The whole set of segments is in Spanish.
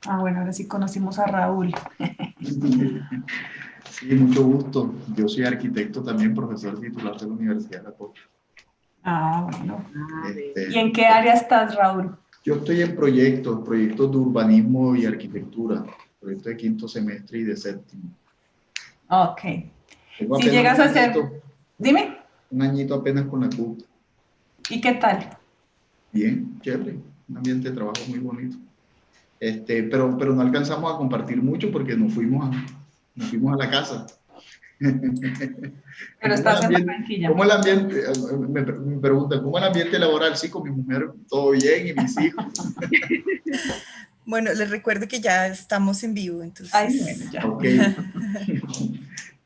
Ah, bueno, ahora sí conocimos a Raúl. Sí, mucho gusto. Yo soy arquitecto también, profesor titular de la Universidad de la Costa. Ah, bueno. ¿Y Este, en qué área estás, Raúl? yo estoy en proyectos de urbanismo y arquitectura, proyectos de quinto semestre y de séptimo. Ok. Tengo Si apenas llegas a ser, dime, un añito apenas con la CUT. ¿y qué tal? Bien, chévere, un ambiente de trabajo muy bonito. Pero no alcanzamos a compartir mucho porque nos fuimos a la casa. Pero estás en Barranquilla. ¿Cómo el ambiente, me preguntan, ¿cómo el ambiente laboral? Sí, con mi mujer todo bien y mis hijos. Bueno, les recuerdo que ya estamos en vivo, Ay, bueno, entonces. ya. Ok.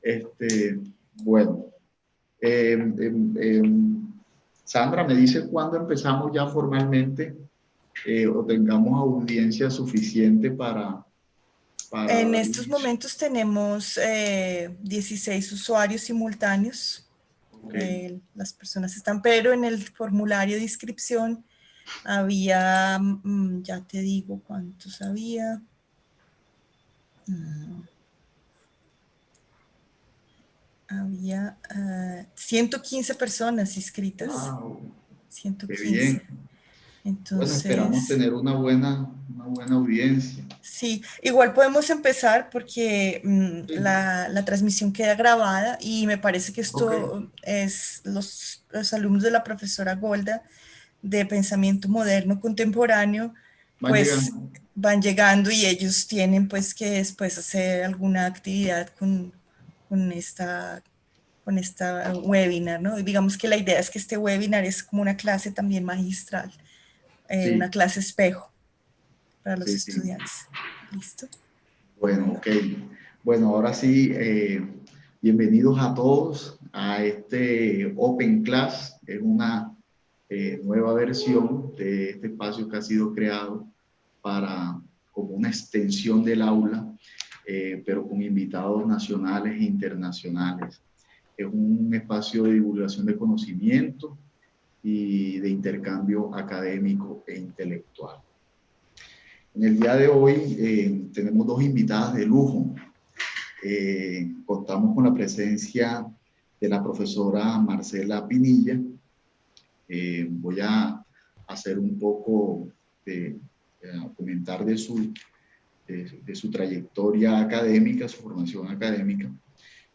Este, bueno, em, em, em, Sandra, ¿me dice cuándo empezamos ya formalmente o tengamos audiencia suficiente para En dar estos inicio? momentos tenemos 16 usuarios simultáneos. Ok, Las personas están, pero en el formulario de inscripción había, ya te digo cuántos había. Mm, Había 115 personas inscritas. wow, qué 115. bien. Bueno, esperamos Entonces, tener una buena audiencia. sí, igual podemos empezar porque Sí, la transmisión queda grabada y me parece que ok, esto es los alumnos de la profesora Golda de Pensamiento Moderno Contemporáneo, van pues llegando. van llegando y ellos tienen pues que después hacer alguna actividad con esta, con esta webinar, ¿no? Y digamos que la idea es que este webinar es como una clase también magistral, una Sí, clase espejo para los sí, sí. estudiantes. ¿Listo? Bueno, ok. Bueno, ahora sí, bienvenidos a todos a este Open Class. Es una nueva versión de este espacio que ha sido creado para como una extensión del aula, pero con invitados nacionales e internacionales. Es un espacio de divulgación de conocimiento y de intercambio académico e intelectual. En el día de hoy tenemos dos invitadas de lujo. Contamos con la presencia de la profesora Marcela Pinilla. Voy a hacer un poco comentar de su trayectoria académica, su formación académica.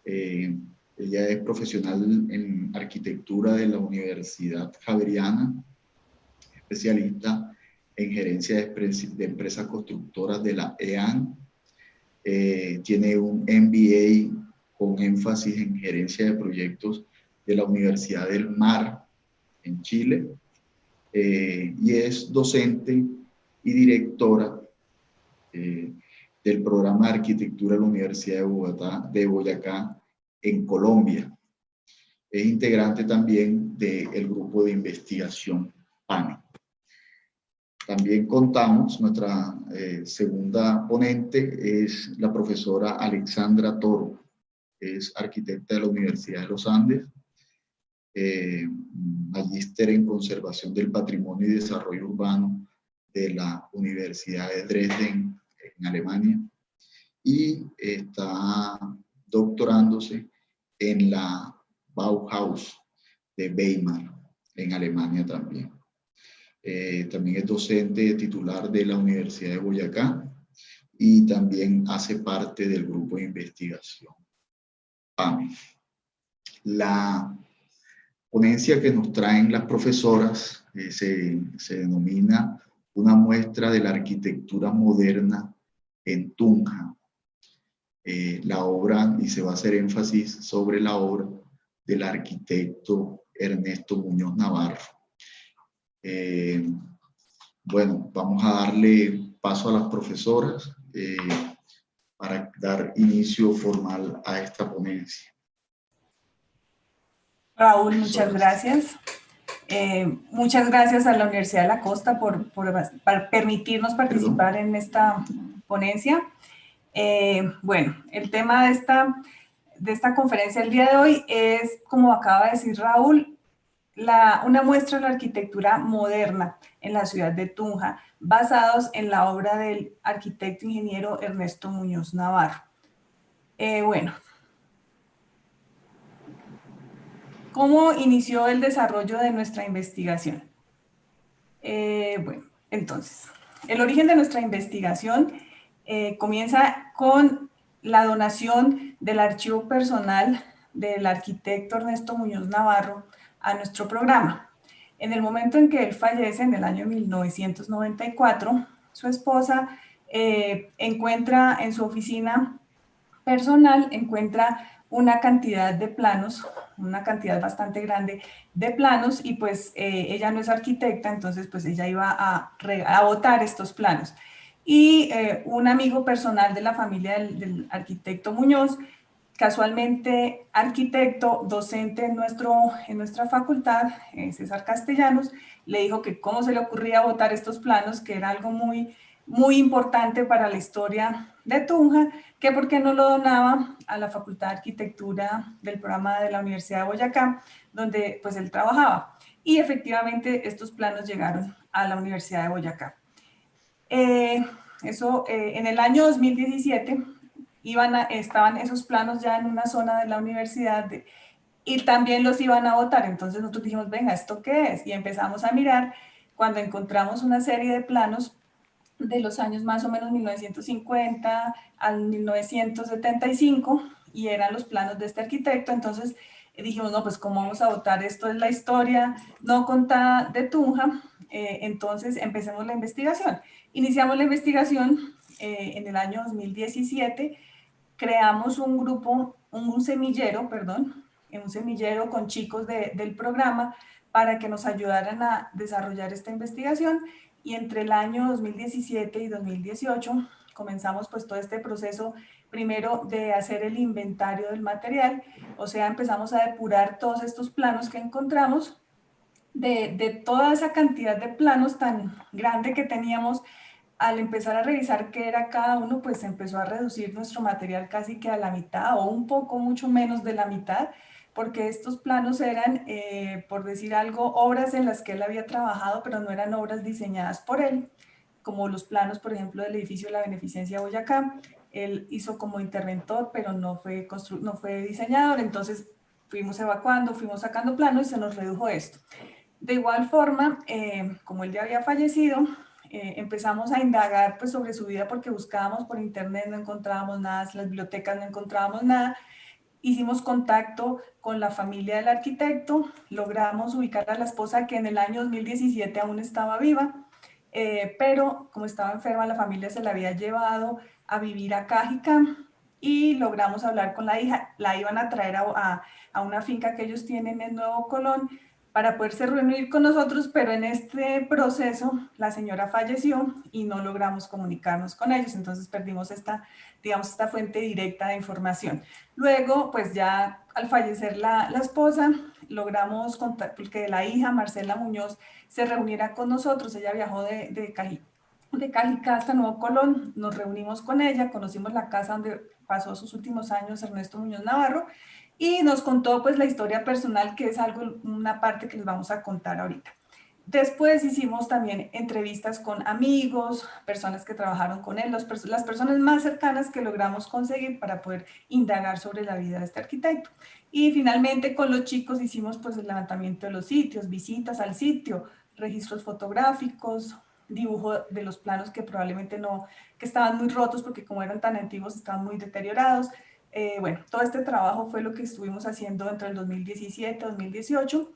Eh, Ella es profesional en arquitectura de la Universidad Javeriana, especialista en gerencia de empresas constructoras de la EAN. Tiene un MBA con énfasis en gerencia de proyectos de la Universidad del Mar en Chile, y es docente y directora eh, del programa de arquitectura de la Universidad de Bogotá, de Boyacá, en Colombia. Es integrante también del grupo de investigación PANE. También contamos, nuestra segunda ponente es la profesora Alexandra Toro, es arquitecta de la Universidad de los Andes, magíster en conservación del patrimonio y desarrollo urbano de la Universidad de Dresden en Alemania, y está doctorándose en la Bauhaus de Weimar en Alemania también. También es docente titular de la Universidad de Boyacá y también hace parte del grupo de investigación PAME. La ponencia que nos traen las profesoras se denomina Una muestra de la arquitectura moderna en Tunja. La obra, y se va a hacer énfasis sobre la obra del arquitecto Ernesto Muñoz Navarro. Bueno, vamos a darle paso a las profesoras para dar inicio formal a esta ponencia. Raúl, muchas gracias. Muchas gracias a la Universidad de la Costa por permitirnos Perdón. participar en esta ponencia. Bueno, el tema de esta conferencia el día de hoy es, como acaba de decir Raúl, una muestra de la arquitectura moderna en la ciudad de Tunja, basados en la obra del arquitecto ingeniero Ernesto Muñoz Navarro. Bueno, ¿cómo inició el desarrollo de nuestra investigación? Bueno, entonces, el origen de nuestra investigación comienza con la donación del archivo personal del arquitecto Ernesto Muñoz Navarro a nuestro programa. En el momento en que él fallece, en el año 1994, su esposa encuentra en su oficina personal, encuentra una cantidad de planos, una cantidad bastante grande de planos, y pues ella no es arquitecta, entonces pues ella iba a botar estos planos. Y un amigo personal de la familia del arquitecto Muñoz, casualmente arquitecto, docente en nuestra facultad, César Castellanos, le dijo que cómo se le ocurría botar estos planos, que era algo muy, muy importante para la historia de Tunja, que por qué no lo donaba a la Facultad de Arquitectura del programa de la Universidad de Boyacá, donde pues él trabajaba. Y efectivamente estos planos llegaron a la Universidad de Boyacá. En el año 2017 estaban esos planos ya en una zona de la universidad y también los iban a votar. Entonces nosotros dijimos, venga, ¿esto qué es? Y empezamos a mirar cuando encontramos una serie de planos de los años más o menos 1950 al 1975, y eran los planos de este arquitecto. Entonces dijimos, no, pues ¿cómo vamos a votar? Esto es la historia no contada de Tunja. Entonces empecemos la investigación. Iniciamos la investigación en el año 2017, creamos un grupo, un semillero con chicos del programa para que nos ayudaran a desarrollar esta investigación, y entre el año 2017 y 2018 comenzamos pues todo este proceso, primero de hacer el inventario del material, o sea, empezamos a depurar todos estos planos que encontramos. De toda esa cantidad de planos tan grande que teníamos, al empezar a revisar qué era cada uno, pues se empezó a reducir nuestro material casi que a la mitad, o un poco mucho menos de la mitad, porque estos planos eran, por decir algo, obras en las que él había trabajado, pero no eran obras diseñadas por él, como los planos, por ejemplo, del edificio de la Beneficencia Boyacá. Él hizo como interventor, pero no fue diseñador. Entonces fuimos evacuando, fuimos sacando planos y se nos redujo esto. De igual forma, como él ya había fallecido, empezamos a indagar pues sobre su vida, porque buscábamos por internet, no encontrábamos nada, en las bibliotecas no encontrábamos nada. Hicimos contacto con la familia del arquitecto, logramos ubicar a la esposa, que en el año 2017 aún estaba viva, pero como estaba enferma, la familia se la había llevado a vivir a Cajica, y logramos hablar con la hija. La iban a traer a una finca que ellos tienen en Nuevo Colón para poderse reunir con nosotros, pero en este proceso la señora falleció y no logramos comunicarnos con ellos. Entonces perdimos digamos, esta fuente directa de información. Luego, pues ya al fallecer la esposa, logramos que la hija, Marcela Muñoz, se reuniera con nosotros. Ella viajó de Cajicá hasta Nuevo Colón, nos reunimos con ella, conocimos la casa donde pasó sus últimos años Ernesto Muñoz Navarro, y nos contó pues la historia personal, que es una parte que les vamos a contar ahorita. Después hicimos también entrevistas con amigos, personas que trabajaron con él, las personas más cercanas que logramos conseguir para poder indagar sobre la vida de este arquitecto. Y finalmente con los chicos hicimos pues el levantamiento de los sitios, visitas al sitio, registros fotográficos, dibujo de los planos que probablemente que estaban muy rotos, porque como eran tan antiguos estaban muy deteriorados. Bueno, todo este trabajo fue lo que estuvimos haciendo entre el 2017 y 2018.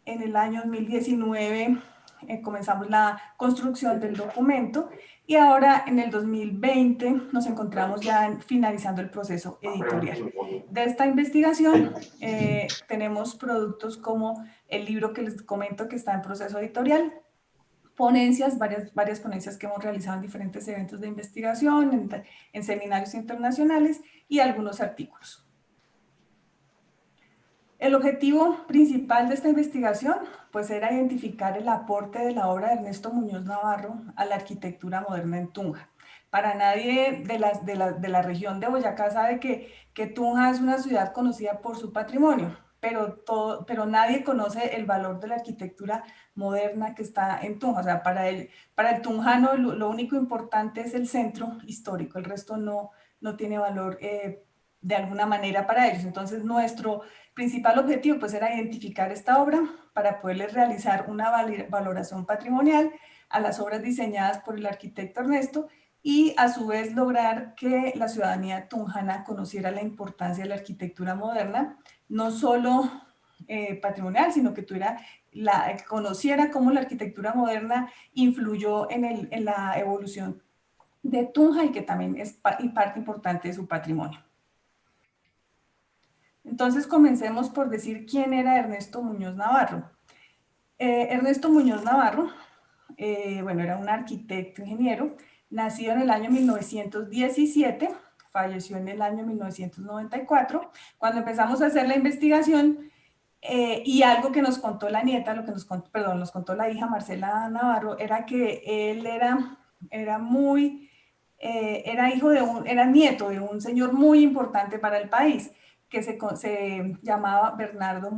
En el año 2019 comenzamos la construcción del documento, y ahora en el 2020 nos encontramos ya finalizando el proceso editorial. De esta investigación tenemos productos como el libro que les comento, que está en proceso editorial, ponencias, varias ponencias que hemos realizado en diferentes eventos de investigación, en seminarios internacionales, y algunos artículos. El objetivo principal de esta investigación pues era identificar el aporte de la obra de Ernesto Muñoz Navarro a la arquitectura moderna en Tunja. Para nadie de la región de Boyacá sabe que Tunja es una ciudad conocida por su patrimonio. pero nadie conoce el valor de la arquitectura moderna que está en Tunja. O sea, para el tunjano lo único importante es el centro histórico, el resto no tiene valor de alguna manera para ellos. Entonces, nuestro principal objetivo pues era identificar esta obra para poderles realizar una valoración patrimonial a las obras diseñadas por el arquitecto Ernesto y a su vez lograr que la ciudadanía tunjana conociera la importancia de la arquitectura moderna, no solo patrimonial, sino que conociera cómo la arquitectura moderna influyó en la evolución de Tunja y que también es parte importante de su patrimonio. Entonces comencemos por decir quién era Ernesto Muñoz Navarro. Ernesto Muñoz Navarro, bueno, era un arquitecto ingeniero, nacido en el año 1917, falleció en el año 1994. Cuando empezamos a hacer la investigación, y algo que nos contó la nieta, nos contó la hija Marcela Navarro, era que él era nieto de un señor muy importante para el país, que se llamaba Bernardo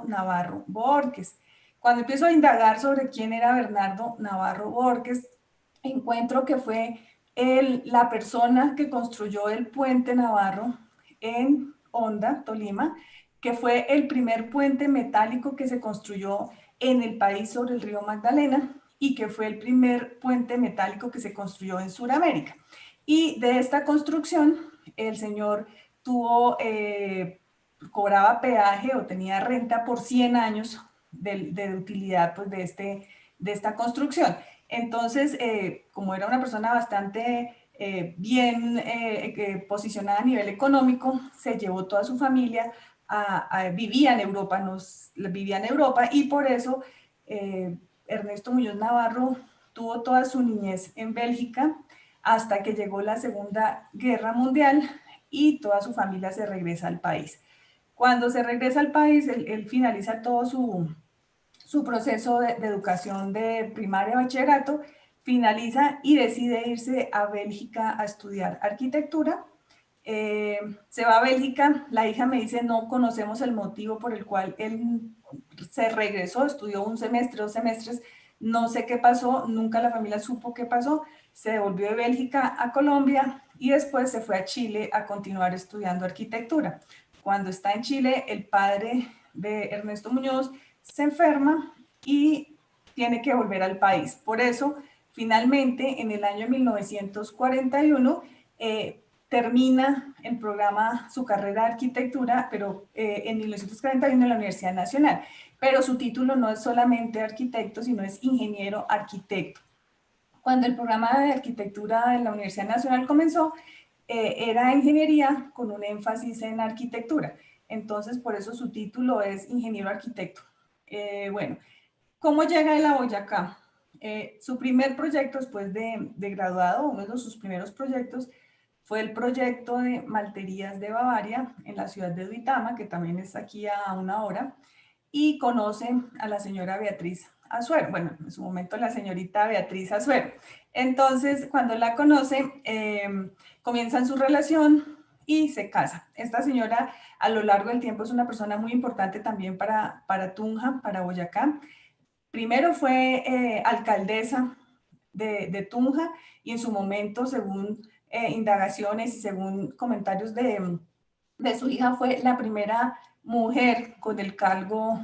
Navarro Borges. Cuando empiezo a indagar sobre quién era Bernardo Navarro Borges, encuentro que fue la persona que construyó el puente Navarro en Honda, Tolima, que fue el primer puente metálico que se construyó en el país sobre el río Magdalena y que fue el primer puente metálico que se construyó en Sudamérica. Y de esta construcción, el señor cobraba peaje o tenía renta por 100 años de utilidad pues, de esta construcción. Entonces, como era una persona bastante bien posicionada a nivel económico, se llevó toda su familia, vivía en Europa y por eso Ernesto Muñoz Navarro tuvo toda su niñez en Bélgica hasta que llegó la Segunda Guerra Mundial y toda su familia se regresa al país. Cuando se regresa al país, él finaliza todo su proceso de educación de primaria, bachillerato, finaliza y decide irse a Bélgica a estudiar arquitectura. Se va a Bélgica, la hija me dice, no conocemos el motivo por el cual él se regresó, estudió un semestre, 2 semestres, no sé qué pasó, nunca la familia supo qué pasó, se devolvió de Bélgica a Colombia y después se fue a Chile a continuar estudiando arquitectura. Cuando está en Chile, el padre de Ernesto Muñoz se enferma y tiene que volver al país. Por eso, finalmente, en el año 1941, termina el programa, su carrera de arquitectura, pero en 1941 en la Universidad Nacional. Pero su título no es solamente arquitecto, sino es ingeniero arquitecto. Cuando el programa de arquitectura en la Universidad Nacional comenzó, era ingeniería con un énfasis en arquitectura. Entonces, por eso su título es ingeniero arquitecto. Bueno, ¿cómo llega él a Boyacá? Su primer proyecto después de graduado, uno de sus primeros proyectos, fue el proyecto de Malterías de Bavaria en la ciudad de Duitama, que también es aquí a 1 hora, y conoce a la señora Beatriz Azuero, bueno, en su momento la señorita Beatriz Azuero. Entonces, cuando la conoce, comienzan su relación y se casa. Esta señora a lo largo del tiempo es una persona muy importante también para Tunja, para Boyacá. Primero fue alcaldesa de Tunja y en su momento, según indagaciones y según comentarios de su hija, fue la primera mujer con el cargo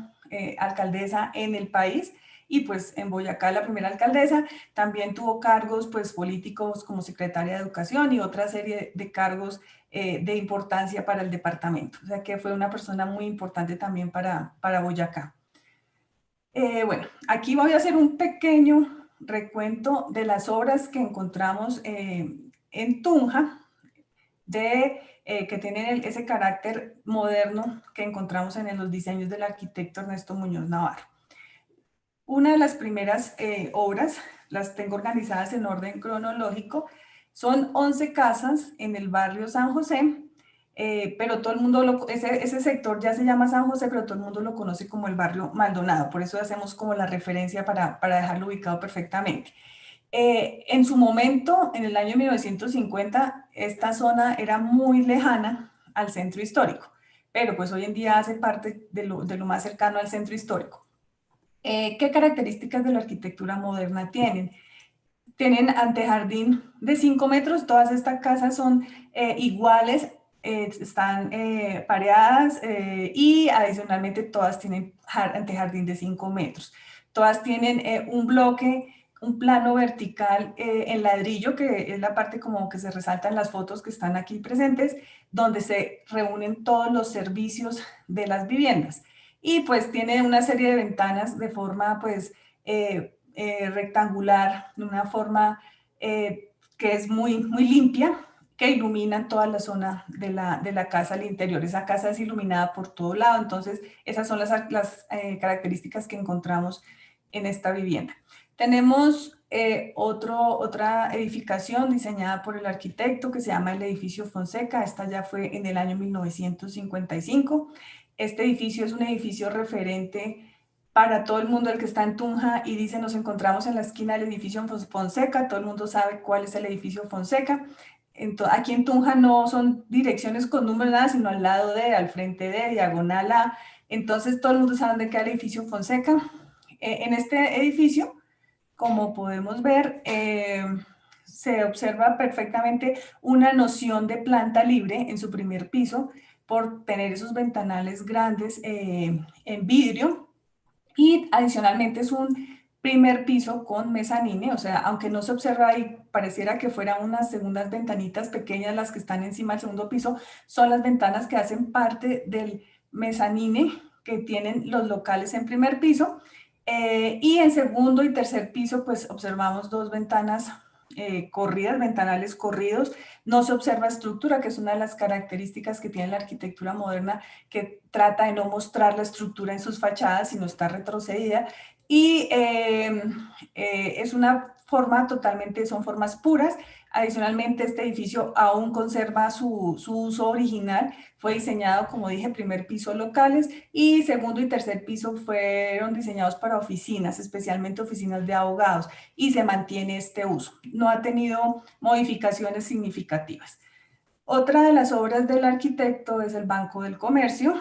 alcaldesa en el país. Y pues en Boyacá la primera alcaldesa también tuvo cargos pues políticos como secretaria de Educación y otra serie de cargos de importancia para el departamento. O sea que fue una persona muy importante también para Boyacá. Bueno, aquí voy a hacer un pequeño recuento de las obras que encontramos en Tunja, que tienen ese carácter moderno que encontramos en los diseños del arquitecto Ernesto Muñoz Navarro. Una de las primeras obras, las tengo organizadas en orden cronológico, son 11 casas en el barrio San José, pero todo el mundo, ese sector ya se llama San José, pero todo el mundo lo conoce como el barrio Maldonado, por eso hacemos como la referencia para dejarlo ubicado perfectamente. En su momento, en el año 1950, esta zona era muy lejana al centro histórico, pero pues hoy en día hace parte de lo más cercano al centro histórico. ¿Qué características de la arquitectura moderna tienen? Tienen antejardín de 5 metros, todas estas casas son iguales, están pareadas y adicionalmente todas tienen antejardín de 5 metros. Todas tienen un bloque, un plano vertical en ladrillo, que es la parte como que se resalta en las fotos que están aquí presentes, donde se reúnen todos los servicios de las viviendas. Y pues tiene una serie de ventanas de forma pues rectangular, de una forma que es muy limpia, que ilumina toda la zona de la casa al interior. Esa casa es iluminada por todo lado, entonces esas son las características que encontramos en esta vivienda. Tenemos otra edificación diseñada por el arquitecto que se llama el edificio Fonseca. Esta ya fue en el año 1955. Este edificio es un edificio referente para todo el mundo. El que está en Tunja y dice nos encontramos en la esquina del edificio Fonseca, todo el mundo sabe cuál es el edificio Fonseca. Aquí en Tunja no son direcciones con números nada, sino al lado de, al frente de, diagonal a. Entonces todo el mundo sabe de qué es el edificio Fonseca. En este edificio, como podemos ver, se observa perfectamente una noción de planta libre en su primer piso por tener esos ventanales grandes en vidrio. Y adicionalmente es un primer piso con mezanine, o sea, aunque no se observa ahí, pareciera que fueran unas segundas ventanitas pequeñas las que están encima del segundo piso, son las ventanas que hacen parte del mezanine que tienen los locales en primer piso. Y en segundo y tercer piso, pues observamos dos ventanas corridas, ventanales corridos. No se observa estructura, que es una de las características que tiene la arquitectura moderna, que trata de no mostrar la estructura en sus fachadas, sino está retrocedida. Y es una forma totalmente, son formas puras. Adicionalmente, este edificio aún conserva su uso original. Fue diseñado, como dije, primer piso locales y segundo y tercer piso fueron diseñados para oficinas, especialmente oficinas de abogados, y se mantiene este uso. No ha tenido modificaciones significativas. Otra de las obras del arquitecto es el Banco del Comercio.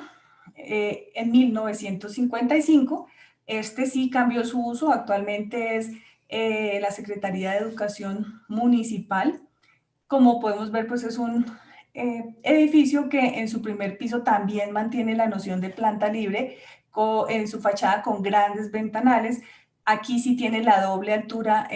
En 1955, este sí cambió su uso, actualmente es la Secretaría de Educación Municipal. Como podemos ver, pues es un edificio que en su primer piso también mantiene la noción de planta libre, en su fachada con grandes ventanales. Aquí sí tiene la doble altura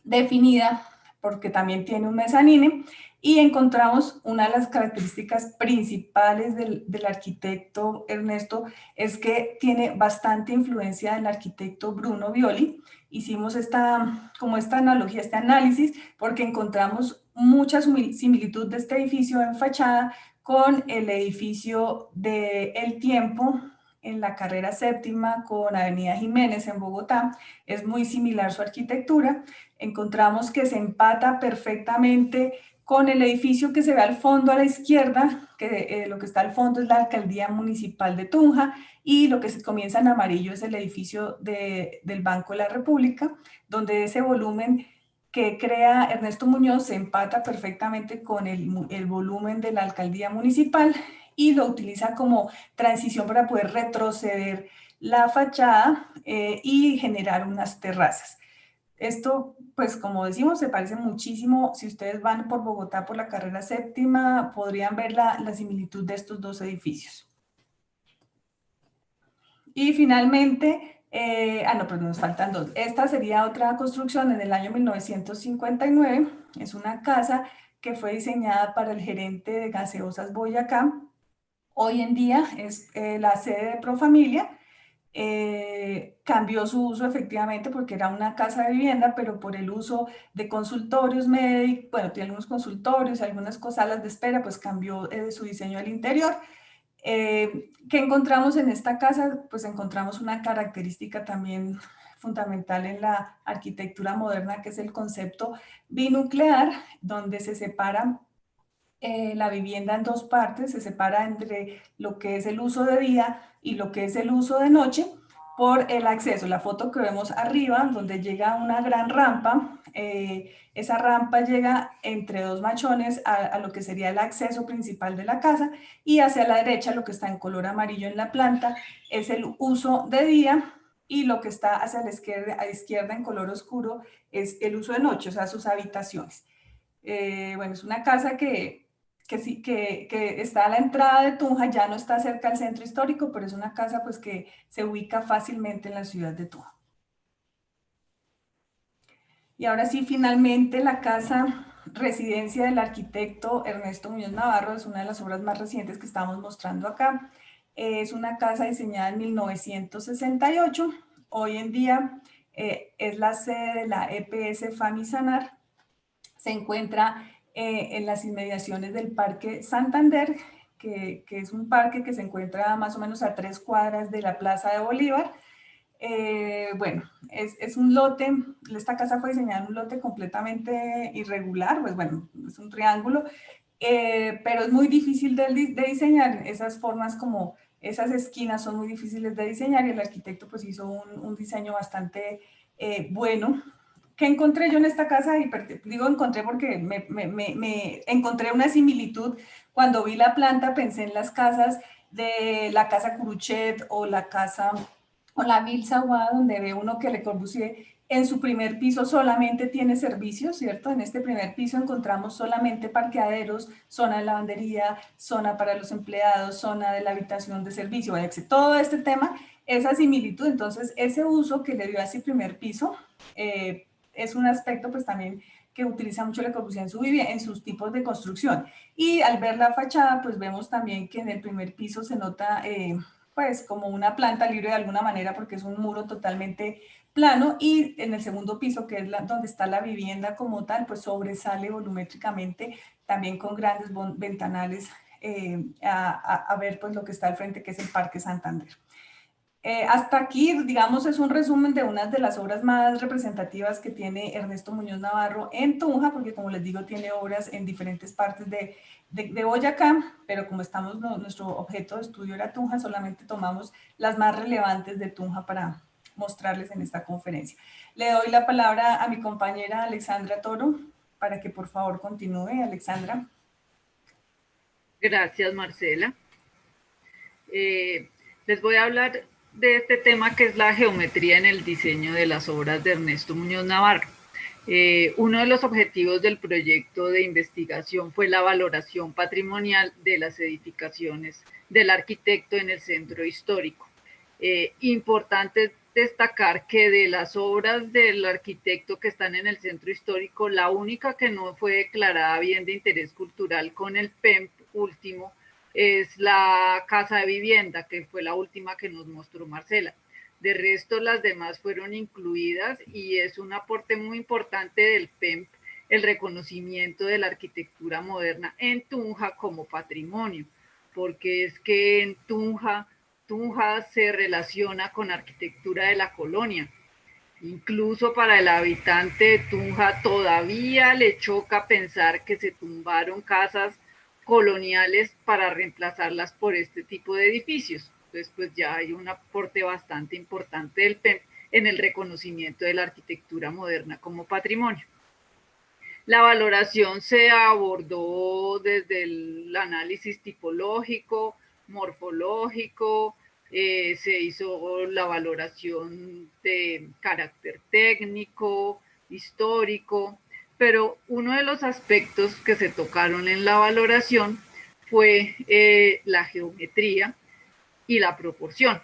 definida porque también tiene un mezanine, y encontramos una de las características principales del arquitecto Ernesto es que tiene bastante influencia del arquitecto Bruno Violi. Hicimos esta analogía, este análisis, porque encontramos mucha similitud de este edificio en fachada con el edificio de El Tiempo en la carrera séptima con Avenida Jiménez en Bogotá. Es muy similar su arquitectura. Encontramos que se empata perfectamente con el edificio que se ve al fondo a la izquierda, que lo que está al fondo es la Alcaldía Municipal de Tunja, y lo que se comienza en amarillo es el edificio del Banco de la República, donde ese volumen que crea Ernesto Muñoz se empata perfectamente con el volumen de la Alcaldía Municipal, y lo utiliza como transición para poder retroceder la fachada y generar unas terrazas. Esto, pues como decimos, se parece muchísimo. Si ustedes van por Bogotá por la carrera séptima, podrían ver la similitud de estos dos edificios. Y finalmente, no, pero nos faltan dos. Esta sería otra construcción en el año 1959. Es una casa que fue diseñada para el gerente de Gaseosas Boyacá. Hoy en día es la sede de Profamilia. Cambió su uso efectivamente porque era una casa de vivienda, pero por el uso de consultorios médicos, bueno, tiene algunos consultorios, algunas salas de espera, pues cambió su diseño al interior. ¿Qué encontramos en esta casa? Pues encontramos una característica también fundamental en la arquitectura moderna, que es el concepto binuclear, donde se separa la vivienda en dos partes, se separa entre lo que es el uso de día y lo que es el uso de noche, por el acceso. La foto que vemos arriba, donde llega una gran rampa, esa rampa llega entre dos machones a lo que sería el acceso principal de la casa, y hacia la derecha, lo que está en color amarillo en la planta, es el uso de día, y lo que está hacia la izquierda en color oscuro es el uso de noche, o sea, sus habitaciones. Bueno, es una casa que está a la entrada de Tunja, ya no está cerca del centro histórico, pero es una casa pues que se ubica fácilmente en la ciudad de Tunja. Y ahora sí, finalmente la casa residencia del arquitecto Ernesto Muñoz Navarro es una de las obras más recientes que estamos mostrando acá. Es una casa diseñada en 1968. Hoy en día es la sede de la EPS Famisanar. Se encuentra en las inmediaciones del Parque Santander, que es un parque que se encuentra más o menos a 3 cuadras de la Plaza de Bolívar. Bueno, es un lote, esta casa fue diseñada en un lote completamente irregular, pues bueno, es un triángulo, pero es muy difícil de diseñar, esas formas como esas esquinas son muy difíciles de diseñar, y el arquitecto pues hizo un diseño bastante bueno. ¿Qué encontré yo en esta casa? Y digo encontré porque me encontré una similitud. Cuando vi la planta pensé en las casas de la casa Curuchet o la casa o la Ville Savoie, donde ve uno que Le Corbusier en su primer piso solamente tiene servicios, ¿cierto? En este primer piso encontramos solamente parqueaderos, zona de lavandería, zona para los empleados, zona de la habitación de servicio, todo este tema, esa similitud. Entonces, ese uso que le dio a ese primer piso es un aspecto pues también que utiliza mucho Le Corbusier en sus tipos de construcción. Y al ver la fachada, pues vemos también que en el primer piso se nota pues como una planta libre de alguna manera, porque es un muro totalmente plano, y en el segundo piso, que es donde está la vivienda como tal, pues sobresale volumétricamente, también con grandes ventanales a ver pues lo que está al frente, que es el Parque Santander. Hasta aquí, digamos, es un resumen de una de las obras más representativas que tiene Ernesto Muñoz Navarro en Tunja, porque como les digo, tiene obras en diferentes partes de Boyacá, pero como nuestro objeto de estudio era Tunja, solamente tomamos las más relevantes de Tunja para mostrarles en esta conferencia. Le doy la palabra a mi compañera Alexandra Toro para que por favor continúe. Alexandra. Gracias, Marcela. Les voy a hablar de este tema que es la geometría en el diseño de las obras de Ernesto Muñoz Navarro. Uno de los objetivos del proyecto de investigación fue la valoración patrimonial de las edificaciones del arquitecto en el centro histórico. Importante destacar que de las obras del arquitecto que están en el centro histórico, la única que no fue declarada bien de interés cultural con el PEMP último es la casa de vivienda, que fue la última que nos mostró Marcela. De resto, las demás fueron incluidas, y es un aporte muy importante del PEMP el reconocimiento de la arquitectura moderna en Tunja como patrimonio, porque es que en Tunja se relaciona con arquitectura de la colonia. Incluso para el habitante de Tunja todavía le choca pensar que se tumbaron casas coloniales para reemplazarlas por este tipo de edificios. Entonces, pues ya hay un aporte bastante importante del PEMP en el reconocimiento de la arquitectura moderna como patrimonio. La valoración se abordó desde el análisis tipológico, morfológico, se hizo la valoración de carácter técnico, histórico, pero uno de los aspectos que se tocaron en la valoración fue la geometría y la proporción.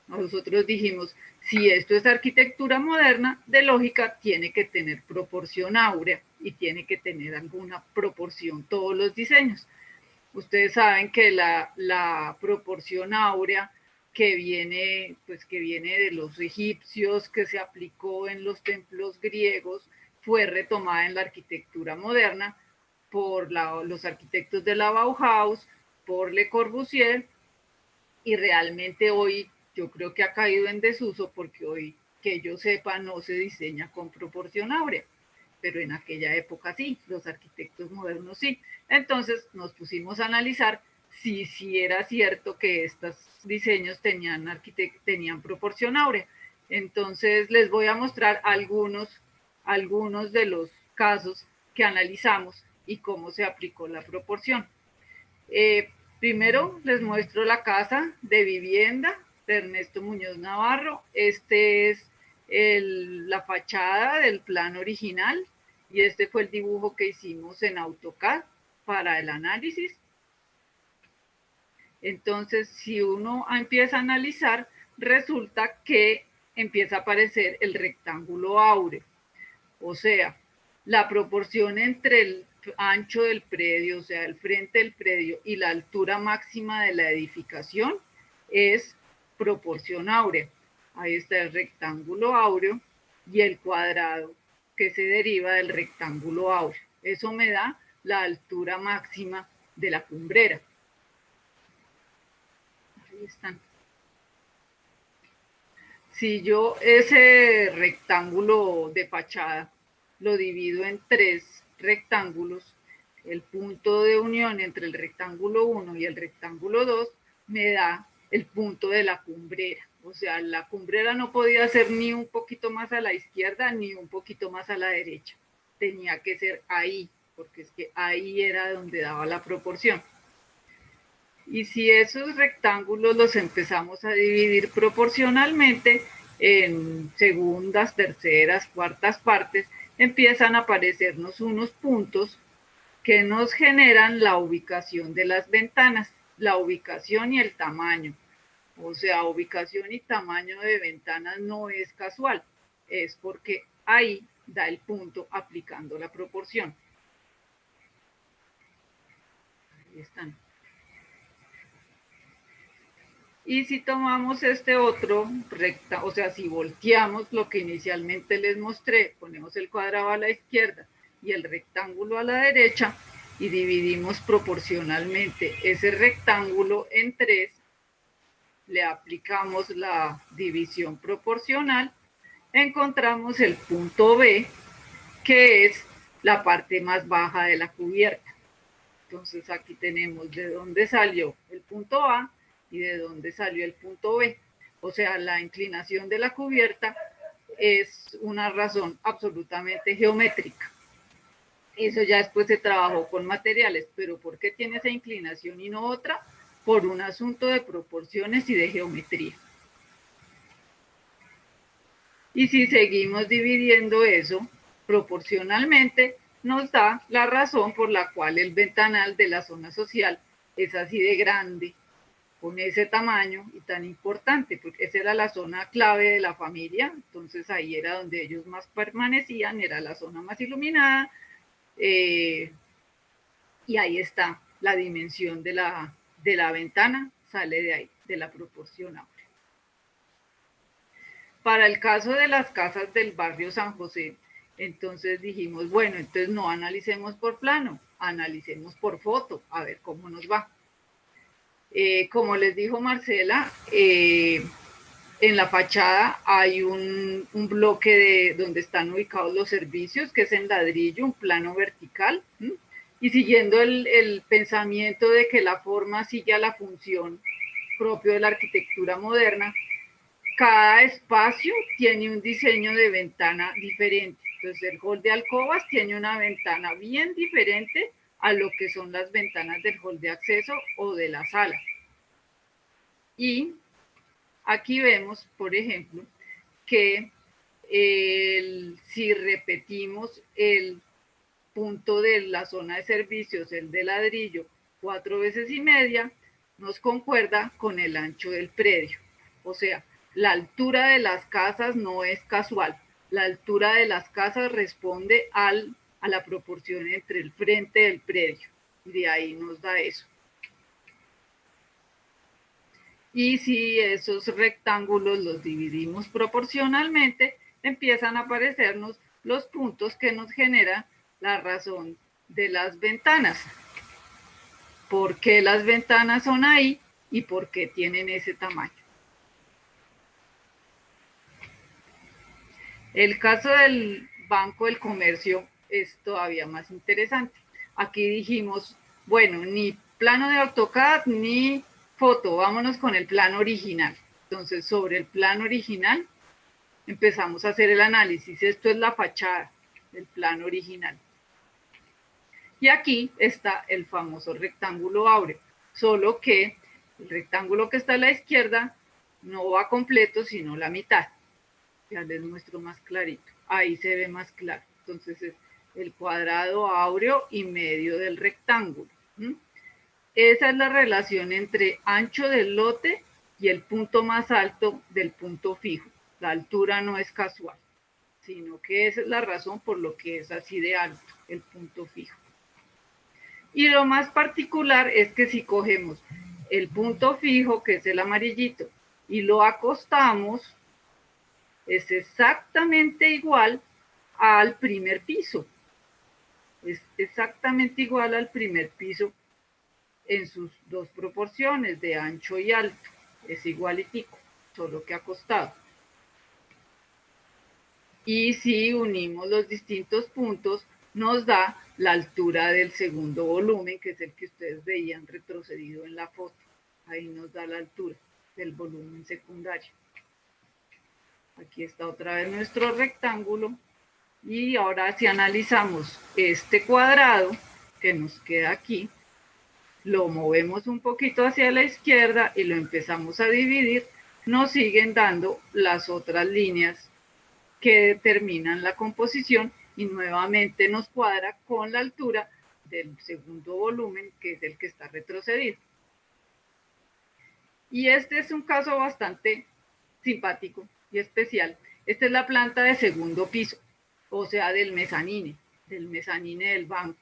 Nosotros dijimos, si esto es arquitectura moderna, de lógica tiene que tener proporción áurea y tiene que tener alguna proporción todos los diseños. Ustedes saben que la proporción áurea que viene de los egipcios, que se aplicó en los templos griegos, fue retomada en la arquitectura moderna por los arquitectos de la Bauhaus, por Le Corbusier, y realmente hoy yo creo que ha caído en desuso, porque hoy, que yo sepa, no se diseña con proporción áurea, pero en aquella época sí, los arquitectos modernos sí. Entonces nos pusimos a analizar si era cierto que estos diseños tenían proporción áurea. Entonces les voy a mostrar algunos de los casos que analizamos y cómo se aplicó la proporción. Primero les muestro la casa de vivienda de Ernesto Muñoz Navarro. Este es la fachada del plan original y este fue el dibujo que hicimos en AutoCAD para el análisis. Entonces, si uno empieza a analizar, resulta que empieza a aparecer el rectángulo áureo. O sea, la proporción entre el ancho del predio, o sea, el frente del predio y la altura máxima de la edificación es proporción áurea. Ahí está el rectángulo áureo y el cuadrado que se deriva del rectángulo áureo. Eso me da la altura máxima de la cumbrera. Ahí están. Si yo ese rectángulo de fachada lo divido en 3 rectángulos, el punto de unión entre el rectángulo 1 y el rectángulo 2 me da el punto de la cumbrera. O sea, la cumbrera no podía ser ni un poquito más a la izquierda ni un poquito más a la derecha. Tenía que ser ahí, porque es que ahí era donde daba la proporción. Y si esos rectángulos los empezamos a dividir proporcionalmente en segundas, terceras, cuartas partes, empiezan a aparecernos unos puntos que nos generan la ubicación de las ventanas, la ubicación y el tamaño. O sea, ubicación y tamaño de ventanas no es casual, es porque ahí da el punto aplicando la proporción. Ahí están. Y si tomamos este otro recta, o sea, si volteamos lo que inicialmente les mostré, ponemos el cuadrado a la izquierda y el rectángulo a la derecha y dividimos proporcionalmente ese rectángulo en 3, le aplicamos la división proporcional, encontramos el punto B, que es la parte más baja de la cubierta. Entonces aquí tenemos de dónde salió el punto A y de dónde salió el punto B. O sea, la inclinación de la cubierta es una razón absolutamente geométrica. Eso ya después se trabajó con materiales, pero ¿por qué tiene esa inclinación y no otra? Por un asunto de proporciones y de geometría. Y si seguimos dividiendo eso proporcionalmente, nos da la razón por la cual el ventanal de la zona social es así de grande, con ese tamaño y tan importante, porque esa era la zona clave de la familia, entonces ahí era donde ellos más permanecían, era la zona más iluminada, y ahí está la dimensión de la ventana, sale de ahí, de la proporción áurea. Para el caso de las casas del barrio San José, entonces dijimos, bueno, entonces no analicemos por plano, analicemos por foto, a ver cómo nos va. Como les dijo Marcela, en la fachada hay un bloque donde están ubicados los servicios, que es en ladrillo, un plano vertical, ¿sí? Y siguiendo el pensamiento de que la forma sigue a la función propio de la arquitectura moderna, cada espacio tiene un diseño de ventana diferente. Entonces el hall de alcobas tiene una ventana bien diferente a lo que son las ventanas del hall de acceso o de la sala. Y aquí vemos, por ejemplo, que si repetimos el punto de la zona de servicios, el de ladrillo, 4 veces y media, nos concuerda con el ancho del predio. O sea, la altura de las casas no es casual. La altura de las casas responde a la proporción entre el frente del predio. De ahí nos da eso. Y si esos rectángulos los dividimos proporcionalmente, empiezan a aparecernos los puntos que nos generan la razón de las ventanas. ¿Por qué las ventanas son ahí y por qué tienen ese tamaño? El caso del Banco del Comercio es todavía más interesante. Aquí dijimos, bueno, ni plano de AutoCAD ni foto, vámonos con el plano original. Entonces, sobre el plano original, empezamos a hacer el análisis. Esto es la fachada del plano original. Y aquí está el famoso rectángulo áureo, solo que el rectángulo que está a la izquierda no va completo, sino la mitad. Ya les muestro más clarito. Ahí se ve más claro. Entonces es el cuadrado áureo y medio del rectángulo. Esa es la relación entre ancho del lote y el punto más alto del punto fijo. La altura no es casual, sino que esa es la razón por lo que es así de alto el punto fijo. Y lo más particular es que si cogemos el punto fijo, que es el amarillito, y lo acostamos, es exactamente igual al primer piso. Es exactamente igual al primer piso en sus dos proporciones de ancho y alto. Es igualitico, solo que acostado. Y si unimos los distintos puntos, nos da la altura del segundo volumen, que es el que ustedes veían retrocedido en la foto. Ahí nos da la altura del volumen secundario. Aquí está otra vez nuestro rectángulo. Y ahora si analizamos este cuadrado que nos queda aquí, lo movemos un poquito hacia la izquierda y lo empezamos a dividir, nos siguen dando las otras líneas que determinan la composición y nuevamente nos cuadra con la altura del segundo volumen, que es el que está retrocedido. Y este es un caso bastante simpático y especial. Esta es la planta de segundo piso, o sea, del mezanine del banco.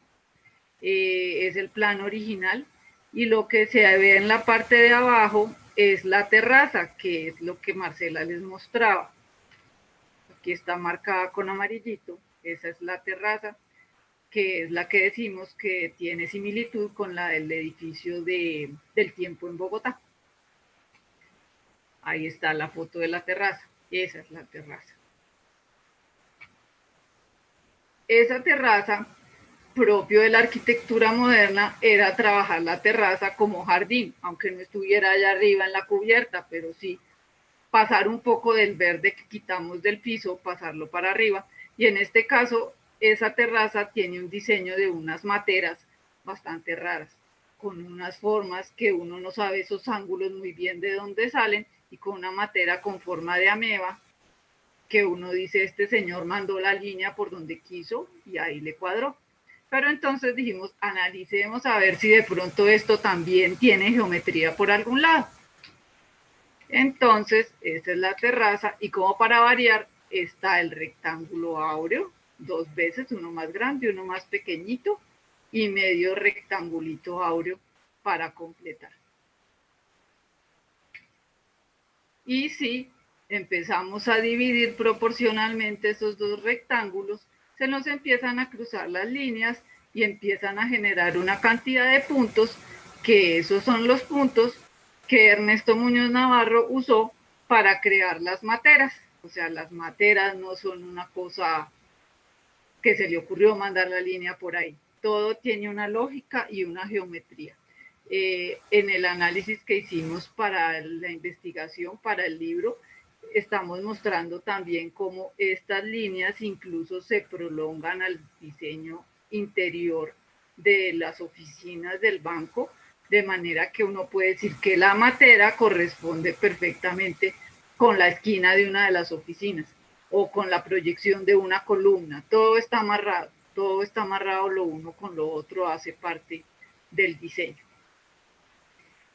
Es el plano original y lo que se ve en la parte de abajo es la terraza, que es lo que Marcela les mostraba. Aquí está marcada con amarillito, esa es la terraza, que es la que decimos que tiene similitud con la del edificio del Tiempo en Bogotá. Ahí está la foto de la terraza, esa es la terraza. Esa terraza, propio de la arquitectura moderna, era trabajar la terraza como jardín, aunque no estuviera allá arriba en la cubierta, pero sí pasar un poco del verde que quitamos del piso, pasarlo para arriba. Y en este caso, esa terraza tiene un diseño de unas materas bastante raras, con unas formas que uno no sabe esos ángulos muy bien de dónde salen, y con una matera con forma de ameba, que uno dice, este señor mandó la línea por donde quiso y ahí le cuadró. Pero entonces dijimos, analicemos a ver si de pronto esto también tiene geometría por algún lado. Entonces, esta es la terraza y como para variar, está el rectángulo áureo, dos veces, uno más grande y uno más pequeñito, y medio rectangulito áureo para completar. Y si empezamos a dividir proporcionalmente esos dos rectángulos, se nos empiezan a cruzar las líneas y empiezan a generar una cantidad de puntos, que esos son los puntos que Ernesto Muñoz Navarro usó para crear las materas. O sea, las materas no son una cosa que se le ocurrió mandar la línea por ahí. Todo tiene una lógica y una geometría. En el análisis que hicimos para la investigación, para el libro, estamos mostrando también cómo estas líneas incluso se prolongan al diseño interior de las oficinas del banco, de manera que uno puede decir que la matera corresponde perfectamente con la esquina de una de las oficinas o con la proyección de una columna. Todo está amarrado lo uno con lo otro, hace parte del diseño.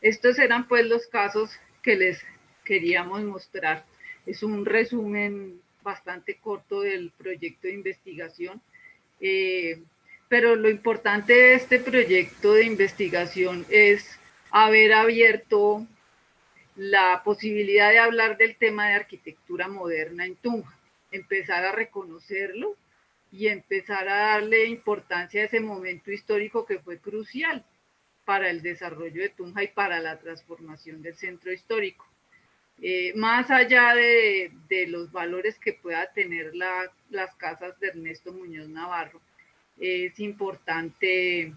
Estos eran pues los casos que les queríamos mostrar. Es un resumen bastante corto del proyecto de investigación, pero lo importante de este proyecto de investigación es haber abierto la posibilidad de hablar del tema de arquitectura moderna en Tunja, empezar a reconocerlo y empezar a darle importancia a ese momento histórico que fue crucial para el desarrollo de Tunja y para la transformación del centro histórico. Más allá de los valores que pueda tener las casas de Ernesto Muñoz Navarro, es importante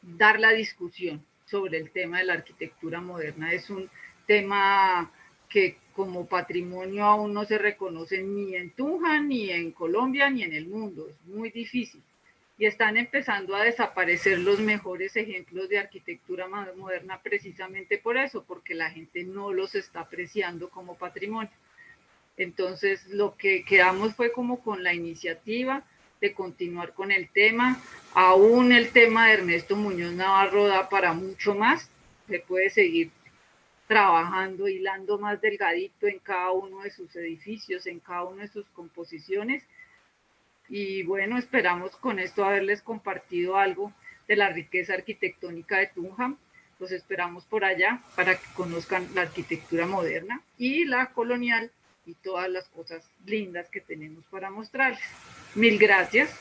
dar la discusión sobre el tema de la arquitectura moderna. Es un tema que como patrimonio aún no se reconoce ni en Tunja, ni en Colombia, ni en el mundo. Es muy difícil. Y están empezando a desaparecer los mejores ejemplos de arquitectura moderna precisamente por eso, porque la gente no los está apreciando como patrimonio. Entonces, lo que quedamos fue como con la iniciativa de continuar con el tema. Aún el tema de Ernesto Muñoz Navarro da para mucho más. Se puede seguir trabajando, hilando más delgadito en cada uno de sus edificios, en cada una de sus composiciones. Y bueno, esperamos con esto haberles compartido algo de la riqueza arquitectónica de Tunja. Los esperamos por allá para que conozcan la arquitectura moderna y la colonial y todas las cosas lindas que tenemos para mostrarles. Mil gracias.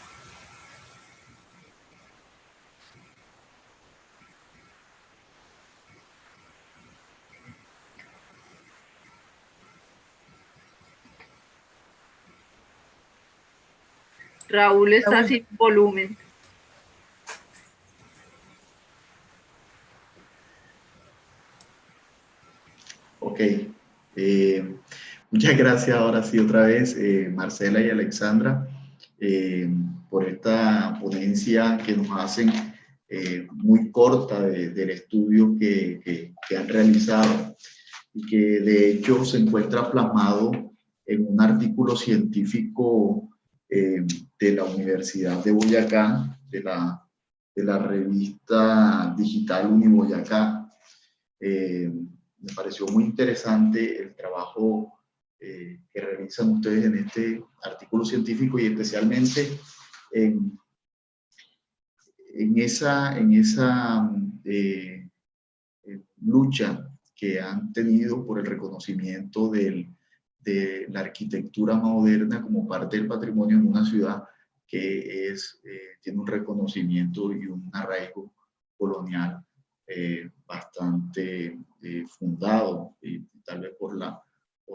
Raúl está sin volumen. Ok. Muchas gracias ahora sí otra vez, Marcela y Alexandra, por esta ponencia que nos hacen muy corta del estudio que han realizado y que de hecho se encuentra plasmado en un artículo científico de la Universidad de Boyacá, de la revista digital Uniboyacá. Me pareció muy interesante el trabajo que realizan ustedes en este artículo científico y especialmente en esa lucha que han tenido por el reconocimiento de la arquitectura moderna como parte del patrimonio en una ciudad que tiene un reconocimiento y un arraigo colonial bastante fundado, y tal vez por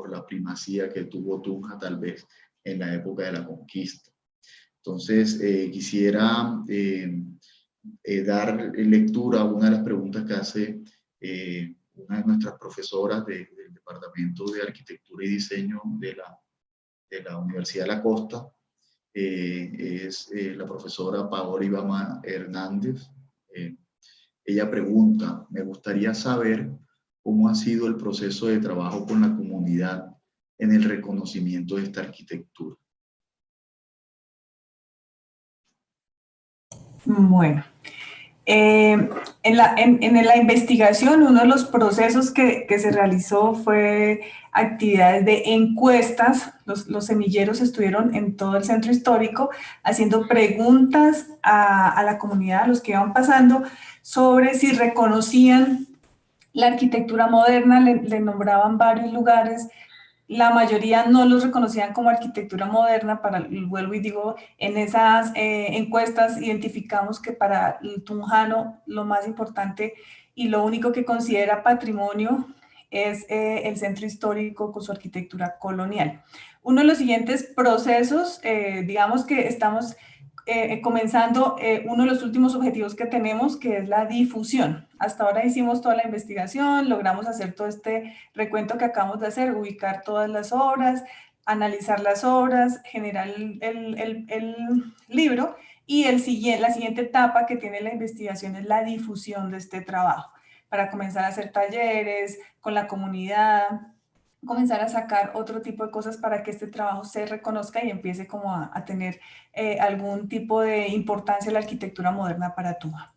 la primacía que tuvo Tunja tal vez en la época de la conquista. Entonces quisiera dar lectura a una de las preguntas que hace una de nuestras profesoras del Departamento de Arquitectura y Diseño de la Universidad de la Costa. Es la profesora Paola Ibama Hernández. Ella pregunta: me gustaría saber cómo ha sido el proceso de trabajo con la comunidad en el reconocimiento de esta arquitectura. Bueno, en la investigación, uno de los procesos que se realizó fue actividades de encuestas. Los semilleros estuvieron en todo el centro histórico haciendo preguntas a la comunidad, a los que iban pasando, sobre si reconocían la arquitectura moderna. Le nombraban varios lugares. La mayoría no los reconocían como arquitectura moderna. Vuelvo y digo, en esas encuestas identificamos que para el tunjano lo más importante y lo único que considera patrimonio es el centro histórico con su arquitectura colonial. Uno de los siguientes procesos, digamos que estamos comenzando uno de los últimos objetivos que tenemos, que es la difusión. Hasta ahora hicimos toda la investigación, logramos hacer todo este recuento que acabamos de hacer, ubicar todas las obras, analizar las obras, generar el libro, y la siguiente etapa que tiene la investigación es la difusión de este trabajo, para comenzar a hacer talleres con la comunidad, comenzar a sacar otro tipo de cosas para que este trabajo se reconozca y empiece como a tener algún tipo de importancia en la arquitectura moderna para Tunja.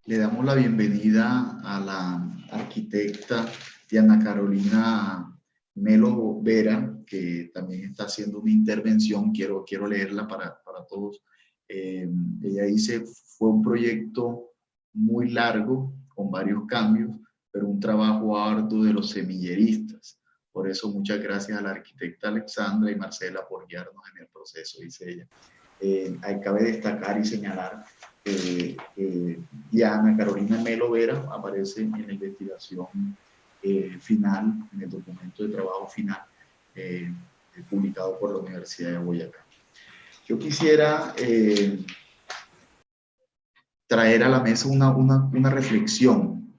Le damos la bienvenida a la arquitecta Diana Carolina Melo Vera, que también está haciendo una intervención. Quiero leerla para todos. Ella dice: fue un proyecto muy largo, con varios cambios, pero un trabajo arduo de los semilleristas. Por eso, muchas gracias a la arquitecta Alexandra y Marcela por guiarnos en el proceso, dice ella. Cabe destacar y señalar que Diana Carolina Melo Vera aparece en la investigación final, en el documento de trabajo final publicado por la Universidad de Boyacá. Yo quisiera traer a la mesa una reflexión.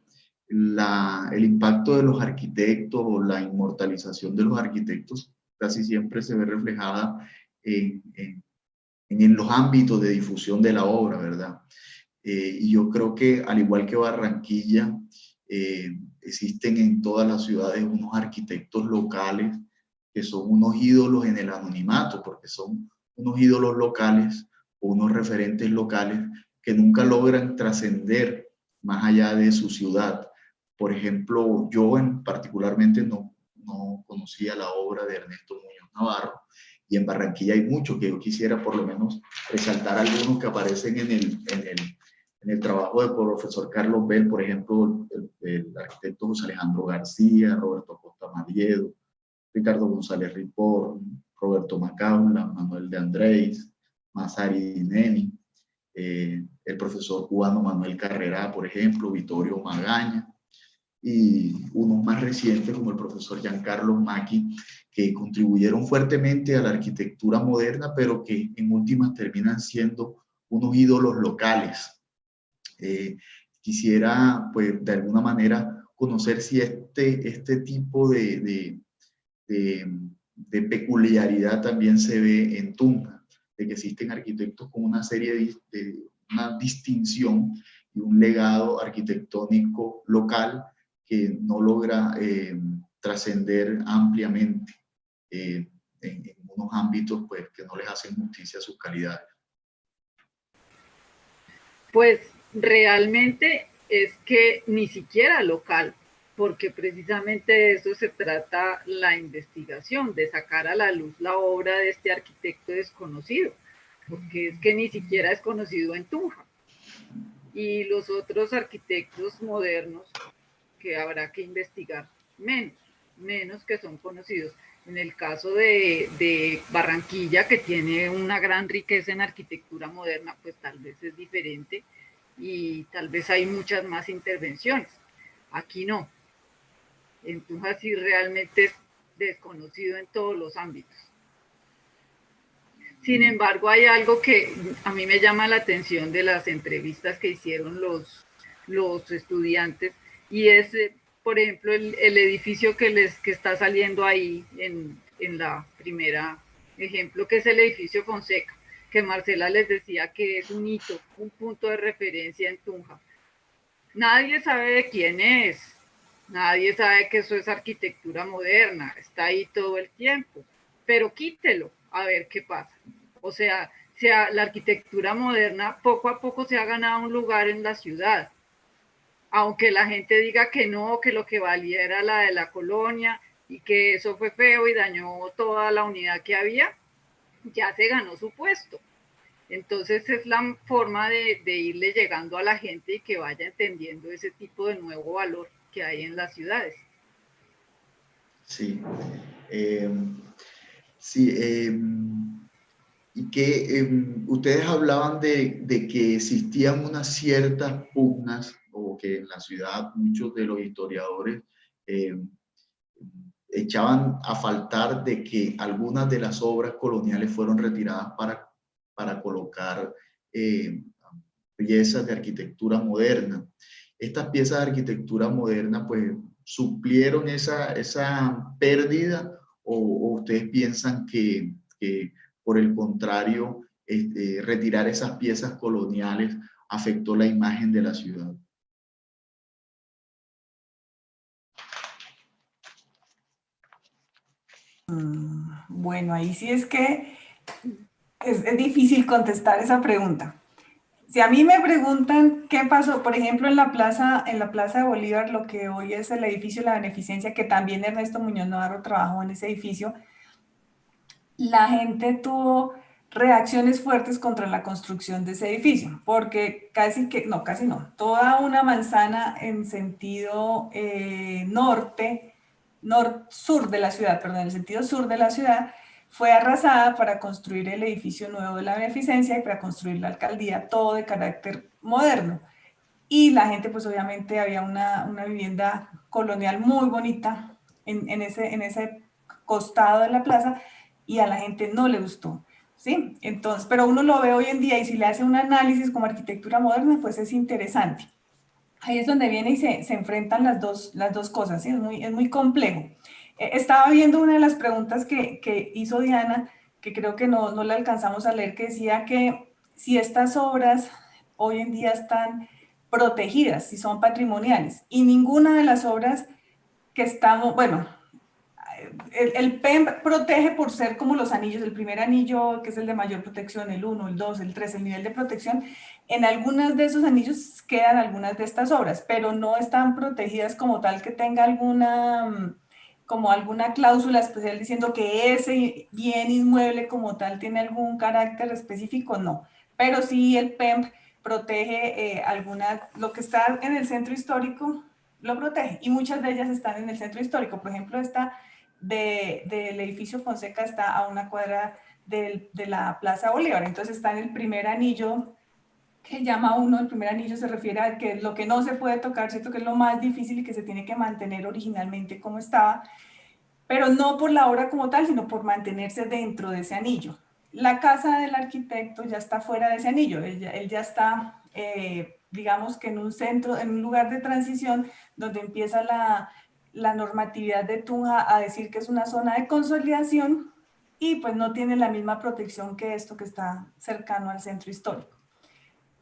El impacto de los arquitectos o la inmortalización de los arquitectos casi siempre se ve reflejada en los ámbitos de difusión de la obra, ¿verdad? Y yo creo que, al igual que Barranquilla, existen en todas las ciudades unos arquitectos locales que son unos ídolos en el anonimato, porque son unos ídolos locales o unos referentes locales que nunca logran trascender más allá de su ciudad. Por ejemplo, yo particularmente no conocía la obra de Ernesto Muñoz Navarro, y en Barranquilla hay muchos que yo quisiera por lo menos resaltar algunos que aparecen en el trabajo del profesor Carlos Bell, por ejemplo, el arquitecto José Alejandro García, Roberto Acosta Madiedo, Ricardo González Ripoll, Roberto Macaula, Manuel de Andrés, Masari Dineni, el profesor cubano Manuel Carrera, por ejemplo, Vittorio Magaña, y unos más recientes como el profesor Giancarlo Macchi, que contribuyeron fuertemente a la arquitectura moderna, pero que en últimas terminan siendo unos ídolos locales. Quisiera, pues, de alguna manera conocer si este tipo de peculiaridad también se ve en Tunja, de que existen arquitectos con una serie una distinción y un legado arquitectónico local que no logra trascender ampliamente en unos ámbitos, pues, que no les hacen justicia a sus calidades. Pues realmente es que ni siquiera local, porque precisamente de eso se trata la investigación, de sacar a la luz la obra de este arquitecto desconocido, porque es que ni siquiera es conocido en Tunja. Y los otros arquitectos modernos que habrá que investigar menos que son conocidos. En el caso de Barranquilla, que tiene una gran riqueza en arquitectura moderna, pues tal vez es diferente y tal vez hay muchas más intervenciones. Aquí no. En Tunja sí realmente es desconocido en todos los ámbitos. Sin embargo, hay algo que a mí me llama la atención de las entrevistas que hicieron los estudiantes, y es, por ejemplo, el edificio que está saliendo ahí en la primera ejemplo, que es el edificio Fonseca, que Marcela les decía que es un hito, un punto de referencia en Tunja. Nadie sabe de quién es, nadie sabe que eso es arquitectura moderna, está ahí todo el tiempo, pero quítelo, a ver qué pasa. O sea, la arquitectura moderna poco a poco se ha ganado un lugar en la ciudad. Aunque la gente diga que no, que lo que valía era la de la colonia y que eso fue feo y dañó toda la unidad que había, ya se ganó su puesto. Entonces es la forma de irle llegando a la gente y que vaya entendiendo ese tipo de nuevo valor que hay en las ciudades. Sí. Sí. Y que ustedes hablaban de que existían unas ciertas pugnas, o que en la ciudad muchos de los historiadores echaban a faltar de que algunas de las obras coloniales fueron retiradas para colocar piezas de arquitectura moderna. Estas piezas de arquitectura moderna, pues, ¿suplieron esa pérdida, o ustedes piensan que por el contrario, retirar esas piezas coloniales afectó la imagen de la ciudad? Bueno, ahí sí es que es difícil contestar esa pregunta. Si a mí me preguntan qué pasó, por ejemplo, en la plaza de Bolívar, lo que hoy es el edificio de la Beneficencia, que también Ernesto Muñoz Navarro trabajó en ese edificio, la gente tuvo reacciones fuertes contra la construcción de ese edificio, porque casi no, toda una manzana en sentido sur de la ciudad, perdón, en el sentido sur de la ciudad, fue arrasada para construir el edificio nuevo de la Beneficencia y para construir la alcaldía, todo de carácter moderno. Y la gente, pues obviamente había una vivienda colonial muy bonita en ese costado de la plaza, y a la gente no le gustó. ¿sí? Entonces, pero uno lo ve hoy en día y si le hace un análisis como arquitectura moderna, pues es interesante. Ahí es donde viene y se enfrentan las dos cosas, ¿sí? Es muy complejo. Estaba viendo una de las preguntas que hizo Diana, que creo que no la alcanzamos a leer, que decía que si estas obras hoy en día están protegidas, si son patrimoniales, y ninguna de las obras que estamos, bueno, el PEM protege por ser como los anillos, el primer anillo que es el de mayor protección, el 1, el 2, el 3, el nivel de protección, en algunas de esos anillos quedan algunas de estas obras, pero no están protegidas como tal que tenga como alguna cláusula especial diciendo que ese bien inmueble como tal tiene algún carácter específico, no, pero sí el PEM protege lo que está en el centro histórico lo protege y muchas de ellas están en el centro histórico, por ejemplo esta del edificio Fonseca está a una cuadra de la Plaza Bolívar, entonces está en el primer anillo que llama uno, el primer anillo se refiere a que lo que no se puede tocar, ¿cierto? Que es lo más difícil y que se tiene que mantener originalmente como estaba, pero no por la obra como tal, sino por mantenerse dentro de ese anillo. La casa del arquitecto ya está fuera de ese anillo, él ya está, digamos que en un centro, en un lugar de transición donde empieza la normatividad de Tunja a decir que es una zona de consolidación y pues no tiene la misma protección que esto que está cercano al centro histórico.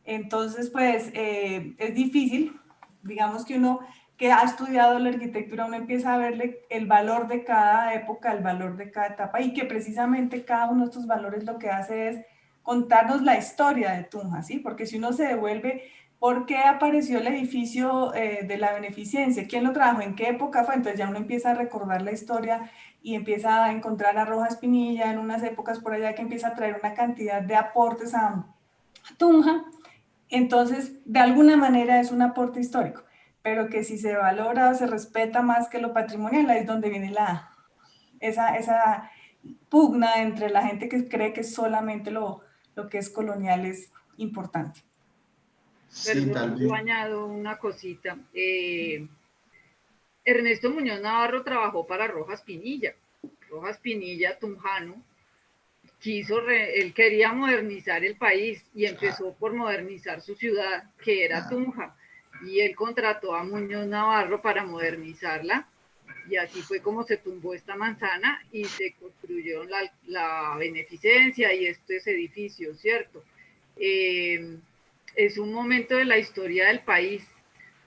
Entonces, pues es difícil, digamos que uno que ha estudiado la arquitectura, uno empieza a verle el valor de cada época, el valor de cada etapa y que precisamente cada uno de estos valores lo que hace es contarnos la historia de Tunja, ¿sí? Porque si uno se devuelve, ¿por qué apareció el edificio de la Beneficencia? ¿Quién lo trajo? ¿En qué época fue? Entonces ya uno empieza a recordar la historia y empieza a encontrar a Rojas Pinilla en unas épocas por allá que empieza a traer una cantidad de aportes a Tunja. Entonces, de alguna manera es un aporte histórico, pero que si se valora o se respeta más que lo patrimonial, ahí es donde viene esa pugna entre la gente que cree que solamente lo que es colonial es importante. Sí, tal Perdón, vez. yo añado una cosita. Ernesto Muñoz Navarro trabajó para Rojas Pinilla. Rojas Pinilla, tunjano, él quería modernizar el país y empezó por modernizar su ciudad, que era Tunja, y él contrató a Muñoz Navarro para modernizarla, y así fue como se tumbó esta manzana y se construyeron la Beneficencia y estos edificios, ¿cierto? Es un momento de la historia del país.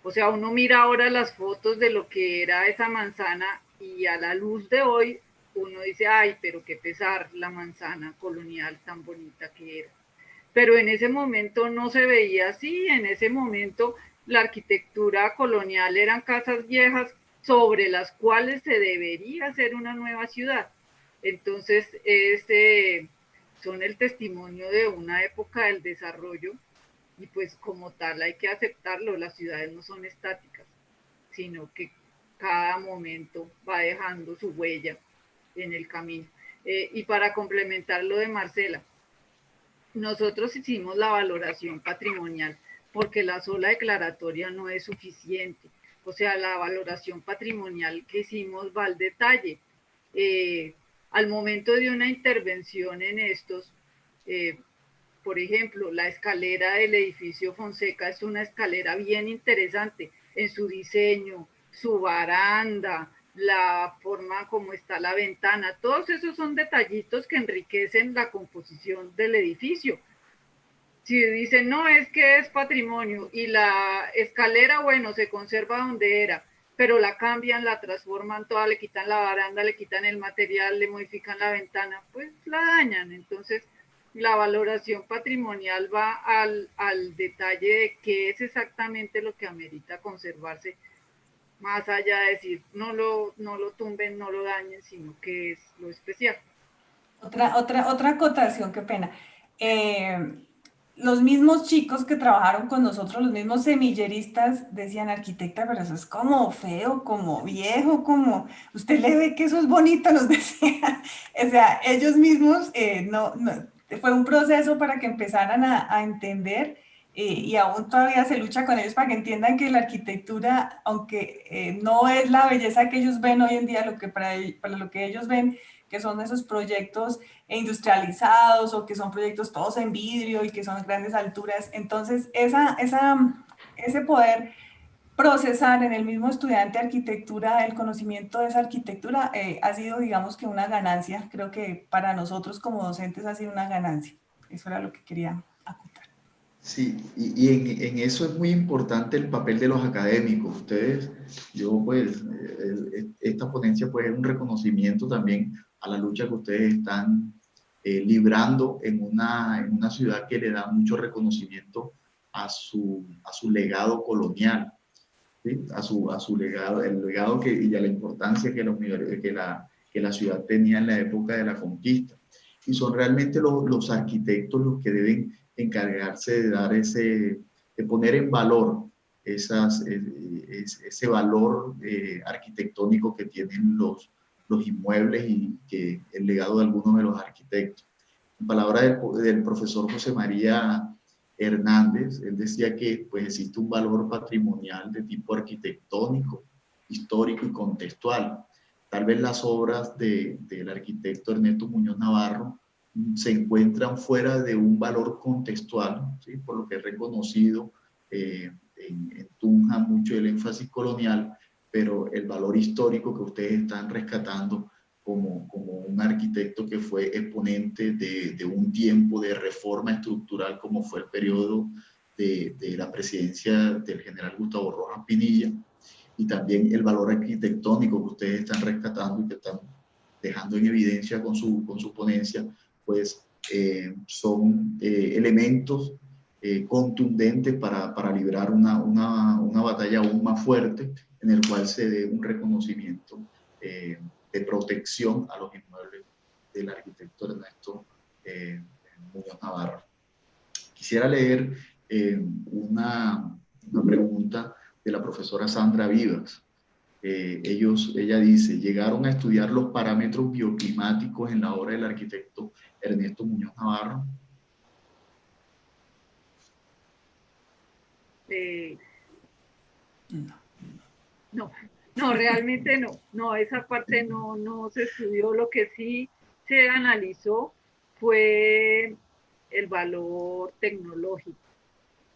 O sea, uno mira ahora las fotos de lo que era esa manzana y a la luz de hoy uno dice, ay, pero qué pesar la manzana colonial tan bonita que era. Pero en ese momento no se veía así, en ese momento la arquitectura colonial eran casas viejas sobre las cuales se debería hacer una nueva ciudad. Entonces, son el testimonio de una época del desarrollo y pues como tal hay que aceptarlo, las ciudades no son estáticas, sino que cada momento va dejando su huella en el camino. Y para complementar lo de Marcela, nosotros hicimos la valoración patrimonial porque la sola declaratoria no es suficiente. O sea, la valoración patrimonial que hicimos va al detalle. Al momento de una intervención en estos, por ejemplo, la escalera del edificio Fonseca es una escalera bien interesante en su diseño, su baranda, la forma como está la ventana, todos esos son detallitos que enriquecen la composición del edificio. Si dicen, no, es que es patrimonio y la escalera, bueno, se conserva donde era, pero la cambian, la transforman toda, le quitan la baranda, le quitan el material, le modifican la ventana, pues la dañan. Entonces, la valoración patrimonial va al detalle de qué es exactamente lo que amerita conservarse, más allá de decir no lo tumben, no lo dañen, sino que es lo especial. Otra acotación, qué pena. Los mismos chicos que trabajaron con nosotros, los mismos semilleristas, decían, arquitecta, pero eso es como feo, como viejo, como usted le ve que eso es bonito, nos decían. O sea, ellos mismos, fue un proceso para que empezaran a entender y aún todavía se lucha con ellos para que entiendan que la arquitectura, aunque no es la belleza que ellos ven hoy en día, para lo que ellos ven, que son esos proyectos industrializados o que son proyectos todos en vidrio y que son grandes alturas. Entonces, ese poder procesar en el mismo estudiante de arquitectura el conocimiento de esa arquitectura ha sido, digamos que una ganancia. Creo que para nosotros como docentes ha sido una ganancia. Eso era lo que quería acotar. Sí, y en eso es muy importante el papel de los académicos. Ustedes, yo pues, esta ponencia pues es un reconocimiento también a la lucha que ustedes están librando en una ciudad que le da mucho reconocimiento a su legado colonial, ¿sí? A su legado, el legado y a la importancia que la ciudad tenía en la época de la conquista. Y son realmente los arquitectos los que deben encargarse de dar de poner en valor ese valor arquitectónico que tienen los inmuebles y que el legado de algunos de los arquitectos. En palabras del profesor José María Hernández, él decía que pues existe un valor patrimonial de tipo arquitectónico, histórico y contextual. Tal vez las obras del arquitecto Ernesto Muñoz Navarro se encuentran fuera de un valor contextual, ¿sí? Por lo que es reconocido en Tunja mucho el énfasis colonial, pero el valor histórico que ustedes están rescatando como un arquitecto que fue exponente de un tiempo de reforma estructural como fue el periodo de la presidencia del general Gustavo Rojas Pinilla, y también el valor arquitectónico que ustedes están rescatando y que están dejando en evidencia con su ponencia, pues son elementos contundentes para librar una batalla aún más fuerte en el cual se dé un reconocimiento de protección a los inmuebles del arquitecto Ernesto Muñoz Navarro. Quisiera leer una pregunta de la profesora Sandra Vivas. Ella dice, ¿llegaron a estudiar los parámetros bioclimáticos en la obra del arquitecto Ernesto Muñoz Navarro? No, realmente no. No, esa parte no se estudió. Lo que sí se analizó fue el valor tecnológico.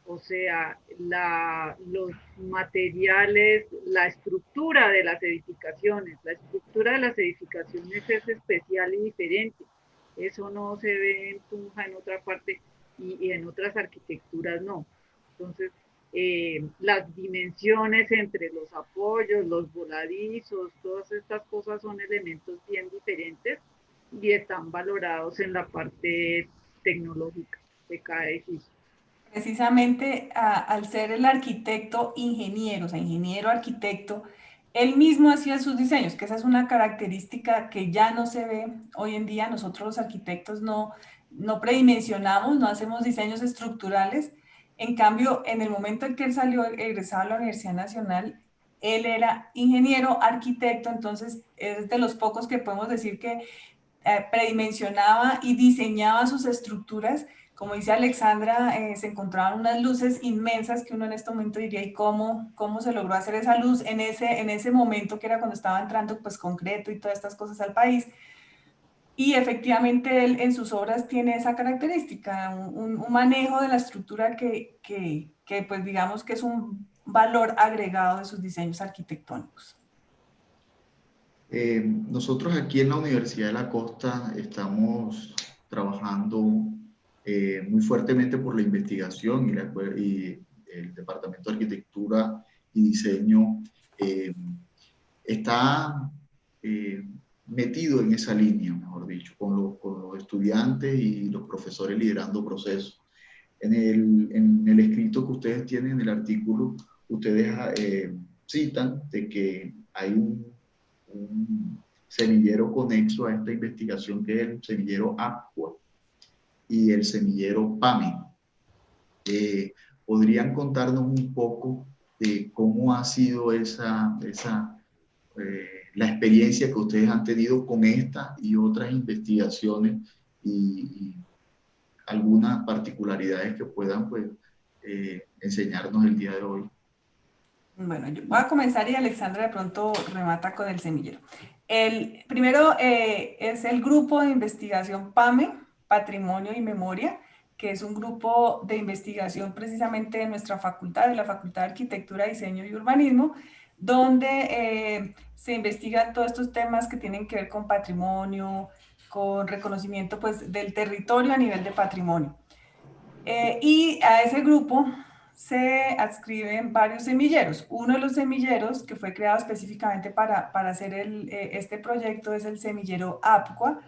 O sea, los materiales, la estructura de las edificaciones. La estructura de las edificaciones es especial y diferente. Eso no se ve en Tunja, en otra parte, y en otras arquitecturas no. Entonces, las dimensiones entre los apoyos, los voladizos, todas estas cosas son elementos bien diferentes y están valorados en la parte tecnológica de cada edificio. Precisamente al ser el arquitecto ingeniero, o sea, ingeniero arquitecto, él mismo hacía sus diseños, que esa es una característica que ya no se ve hoy en día. Nosotros los arquitectos no predimensionamos, no hacemos diseños estructurales. En cambio, en el momento en que él salió egresado a la Universidad Nacional, él era ingeniero arquitecto, entonces es de los pocos que podemos decir que predimensionaba y diseñaba sus estructuras. Como dice Alexandra, se encontraban unas luces inmensas que uno en este momento diría, ¿y cómo se logró hacer esa luz en ese momento que era cuando estaba entrando pues concreto y todas estas cosas al país? Y efectivamente él en sus obras tiene esa característica, un manejo de la estructura que pues digamos que es un valor agregado de sus diseños arquitectónicos. Nosotros aquí en la Universidad de la Costa estamos trabajando muy fuertemente por la investigación y el Departamento de Arquitectura y Diseño está metido en esa línea, mejor dicho, con los estudiantes y los profesores liderando procesos. En el escrito que ustedes tienen, en el artículo, ustedes citan de que hay un semillero conexo a esta investigación, que es el semillero Aqua y el semillero PAMI. ¿Podrían contarnos un poco de cómo ha sido la experiencia que ustedes han tenido con esta y otras investigaciones y algunas particularidades que puedan pues, enseñarnos el día de hoy? Bueno, yo voy a comenzar y Alexandra de pronto remata con el semillero. El primero es el grupo de investigación PAME, Patrimonio y Memoria, que es un grupo de investigación precisamente de nuestra facultad, de la Facultad de Arquitectura, Diseño y Urbanismo, donde se investigan todos estos temas que tienen que ver con patrimonio, con reconocimiento pues, del territorio a nivel de patrimonio. Y a ese grupo se adscriben varios semilleros. Uno de los semilleros que fue creado específicamente para hacer este proyecto es el semillero APCUA,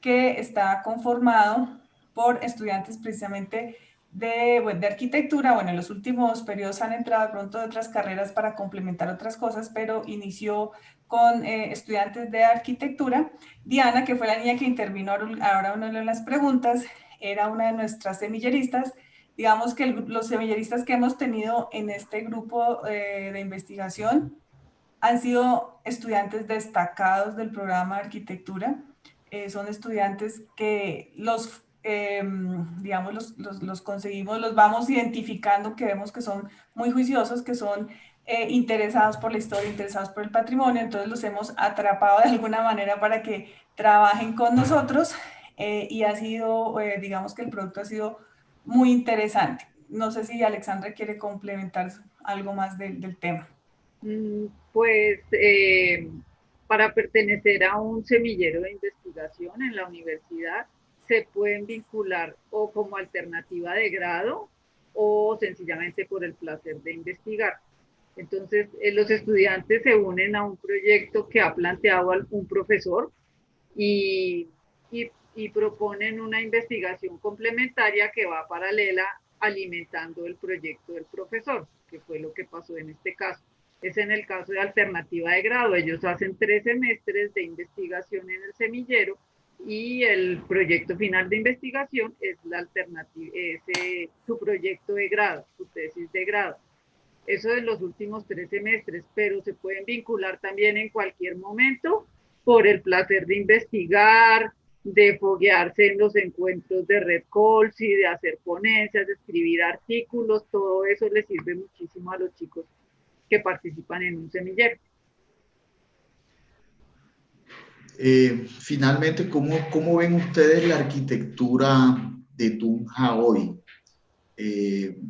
que está conformado por estudiantes precisamente de arquitectura. Bueno, en los últimos periodos han entrado de pronto de otras carreras para complementar otras cosas, pero inició con estudiantes de arquitectura. Diana, que fue la niña que intervino ahora una de las preguntas, era una de nuestras semilleristas. Digamos que los semilleristas que hemos tenido en este grupo de investigación han sido estudiantes destacados del programa de arquitectura. Son estudiantes que digamos, los conseguimos, los vamos identificando, que vemos que son muy juiciosos, que son interesados por la historia, interesados por el patrimonio, entonces los hemos atrapado de alguna manera para que trabajen con nosotros y ha sido, digamos que el producto ha sido muy interesante. No sé si Alexandra quiere complementar algo más del tema. Pues para pertenecer a un semillero de investigación en la universidad se pueden vincular o como alternativa de grado o sencillamente por el placer de investigar. Entonces, los estudiantes se unen a un proyecto que ha planteado un profesor y, y proponen una investigación complementaria que va paralela alimentando el proyecto del profesor, que fue lo que pasó en este caso. Es en el caso de alternativa de grado. Ellos hacen 3 semestres de investigación en el semillero y el proyecto final de investigación es la alternativa, su proyecto de grado, su tesis de grado. Eso en los últimos 3 semestres, pero se pueden vincular también en cualquier momento por el placer de investigar, de foguearse en los encuentros de Red Calls y de hacer ponencias, de escribir artículos. Todo eso les sirve muchísimo a los chicos que participan en un semillero. Finalmente, ¿cómo ven ustedes la arquitectura de Tunja hoy?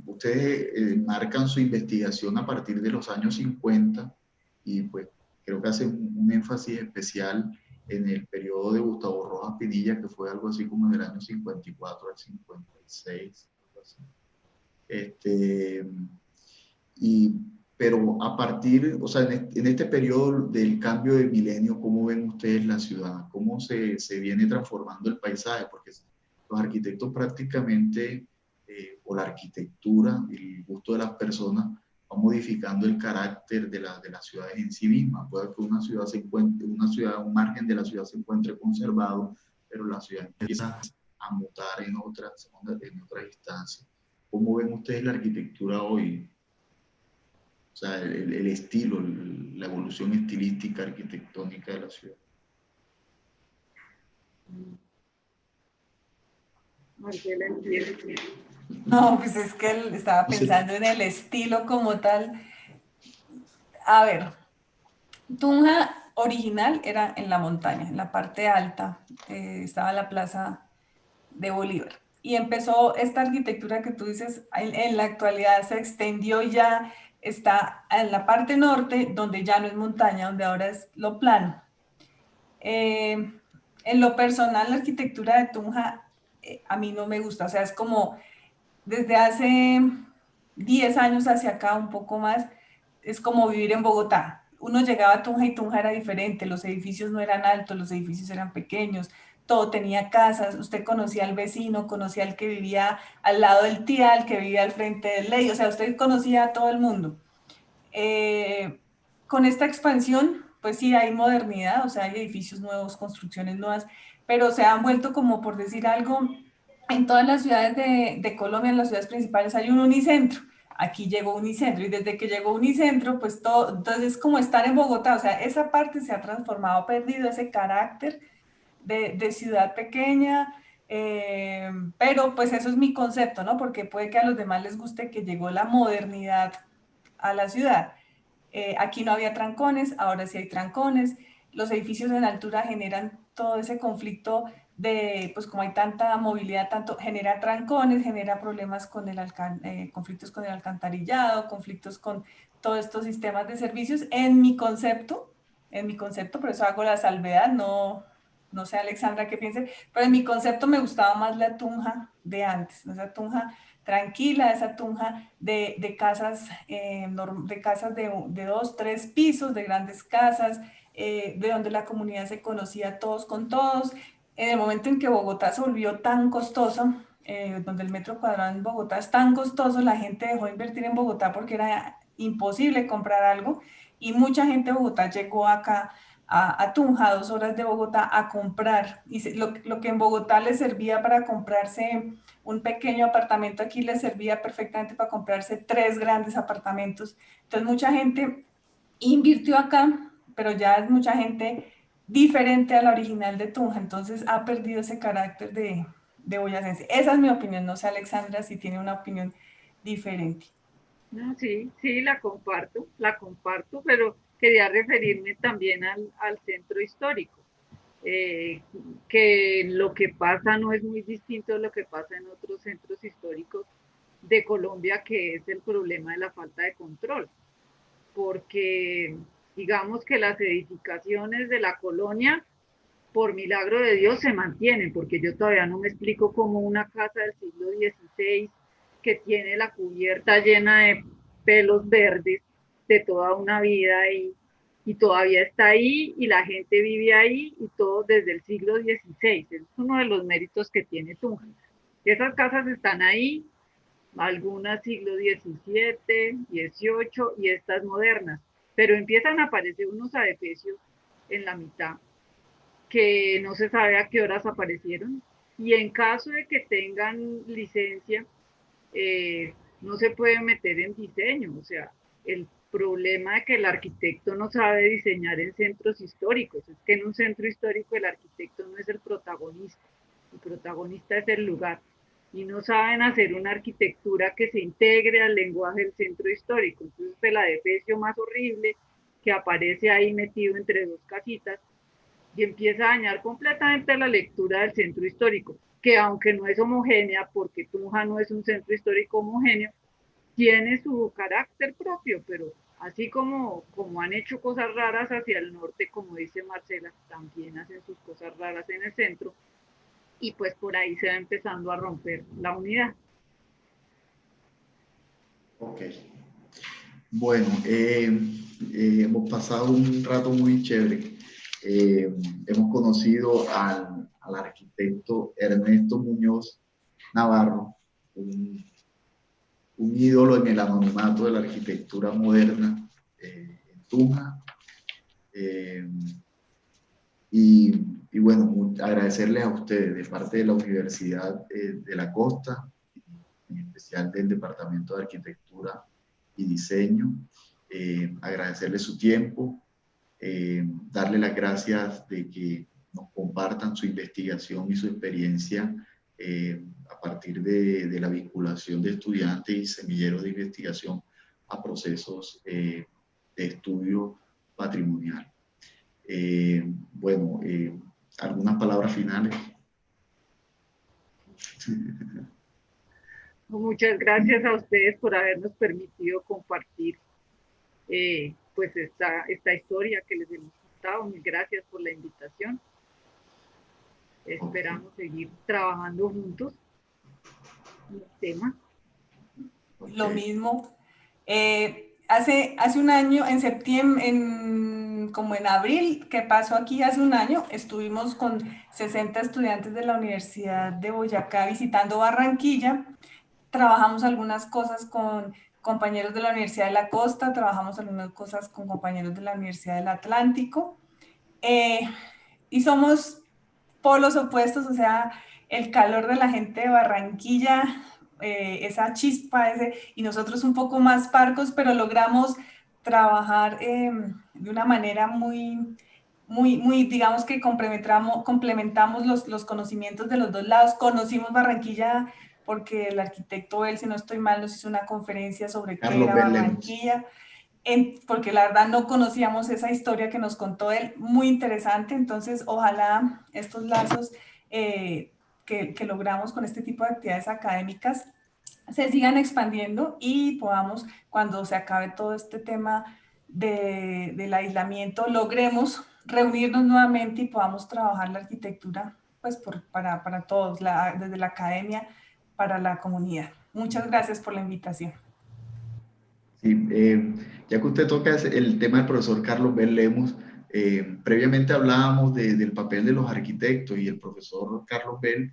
Ustedes marcan su investigación a partir de los años 50 y pues creo que hacen un énfasis especial en el periodo de Gustavo Rojas Pinilla, que fue algo así como del año 54 al 56, algo así. Pero a partir, o sea, en este periodo del cambio de milenio, ¿cómo ven ustedes la ciudad? ¿Cómo se viene transformando el paisaje? Porque los arquitectos prácticamente, o la arquitectura, el gusto de las personas, va modificando el carácter de las ciudades en sí mismas. Puede que una ciudad se encuentre, un margen de la ciudad se encuentre conservado, pero la ciudad empieza a mutar en otras instancias. ¿Cómo ven ustedes la arquitectura hoy? O sea, el estilo, la evolución estilística, arquitectónica de la ciudad. Marcela, empieza. No, pues es que él estaba pensando en el estilo como tal. A ver, Tunja original era en la montaña, en la parte alta, estaba la plaza de Bolívar. Y empezó esta arquitectura que tú dices, en la actualidad se extendió y ya está en la parte norte, donde ya no es montaña, donde ahora es lo plano. En lo personal, la arquitectura de Tunja a mí no me gusta, o sea, es como desde hace 10 años hacia acá, un poco más, es como vivir en Bogotá. Uno llegaba a Tunja y Tunja era diferente, los edificios no eran altos, los edificios eran pequeños, todo tenía casas, usted conocía al vecino, conocía al que vivía al lado del tía, al que vivía al frente del ley, o sea, usted conocía a todo el mundo. Con esta expansión, pues sí, hay modernidad, o sea, hay edificios nuevos, construcciones nuevas, pero se han vuelto como, por decir algo, en todas las ciudades de Colombia, en las ciudades principales hay un unicentro. Aquí llegó Unicentro y desde que llegó Unicentro, pues todo, entonces es como estar en Bogotá, o sea, esa parte se ha transformado, ha perdido ese carácter de ciudad pequeña, pero pues eso es mi concepto, ¿no? Porque puede que a los demás les guste que llegó la modernidad a la ciudad. Aquí no había trancones, ahora sí hay trancones. los edificios en altura generan todo ese conflicto de, pues como hay tanta movilidad, genera trancones, genera problemas con conflictos con el alcantarillado, conflictos con todos estos sistemas de servicios. En mi concepto, por eso hago la salvedad, no sé Alexandra qué piense, pero en mi concepto me gustaba más la Tunja de antes, esa Tunja tranquila, esa Tunja de casas, de casas de 2, 3 pisos, de grandes casas, de donde la comunidad se conocía todos con todos. En el momento en que Bogotá se volvió tan costoso, donde el metro cuadrado en Bogotá es tan costoso, la gente dejó de invertir en Bogotá porque era imposible comprar algo, y mucha gente de Bogotá llegó acá a Tunja, 2 horas de Bogotá, a comprar. Y lo que en Bogotá les servía para comprarse un pequeño apartamento, aquí les servía perfectamente para comprarse 3 grandes apartamentos. Entonces mucha gente invirtió acá, pero ya es mucha gente diferente a la original de Tunja, entonces ha perdido ese carácter de boyacense. Esa es mi opinión, no sé Alexandra si tiene una opinión diferente. No, sí, sí, la comparto, pero quería referirme también al centro histórico, que lo que pasa no es muy distinto de lo que pasa en otros centros históricos de Colombia, que es el problema de la falta de control, porque digamos que las edificaciones de la colonia, por milagro de Dios, se mantienen, porque yo todavía no me explico cómo una casa del siglo XVI que tiene la cubierta llena de pelos verdes de toda una vida y todavía está ahí y la gente vive ahí y todo desde el siglo XVI. Es uno de los méritos que tiene Tunja. Esas casas están ahí, algunas siglo XVII, XVIII y estas modernas, pero empiezan a aparecer unos adefesios en la mitad que no se sabe a qué horas aparecieron, y en caso de que tengan licencia, no se puede meter en diseño. O sea, el problema de que el arquitecto no sabe diseñar en centros históricos es que en un centro histórico el arquitecto no es el protagonista es el lugar, y no saben hacer una arquitectura que se integre al lenguaje del centro histórico. Entonces el adefesio más horrible que aparece ahí metido entre 2 casitas y empieza a dañar completamente la lectura del centro histórico, que aunque no es homogénea, porque Tunja no es un centro histórico homogéneo, tiene su carácter propio, pero así como han hecho cosas raras hacia el norte, como dice Marcela, también hacen sus cosas raras en el centro, y pues por ahí se va empezando a romper la unidad. Ok. Bueno, hemos pasado un rato muy chévere. Hemos conocido al arquitecto Ernesto Muñoz Navarro, un ídolo en el anonimato de la arquitectura moderna en Tunja. Y bueno, agradecerles a ustedes de parte de la Universidad de la Costa, en especial del Departamento de Arquitectura y Diseño, agradecerles su tiempo, darle las gracias de que nos compartan su investigación y su experiencia a partir de la vinculación de estudiantes y semilleros de investigación a procesos de estudio patrimonial. Bueno, algunas palabras finales. Muchas gracias a ustedes por habernos permitido compartir pues esta historia que les hemos contado. Mil gracias por la invitación. Esperamos seguir trabajando juntos en el tema. Lo mismo. Hace un año, en septiembre, como en abril, que pasó aquí hace un año, estuvimos con 60 estudiantes de la Universidad de Boyacá visitando Barranquilla. Trabajamos algunas cosas con compañeros de la Universidad de la Costa, trabajamos algunas cosas con compañeros de la Universidad del Atlántico, y somos polos opuestos, o sea, el calor de la gente de Barranquilla, esa chispa, y nosotros un poco más parcos, pero logramos trabajar de una manera muy, digamos que complementamos los conocimientos de los 2 lados. Conocimos Barranquilla porque el arquitecto él, si no estoy mal, nos hizo una conferencia sobre qué era Barranquilla. porque la verdad no conocíamos esa historia que nos contó él, muy interesante. Entonces ojalá estos lazos que logramos con este tipo de actividades académicas se sigan expandiendo y podamos, cuando se acabe todo este tema del aislamiento, logremos reunirnos nuevamente y podamos trabajar la arquitectura pues para todos, desde la academia para la comunidad. Muchas gracias por la invitación. Sí, ya que usted toca el tema del profesor Carlos Bell Lemus, previamente hablábamos del papel de los arquitectos y el profesor Carlos Bell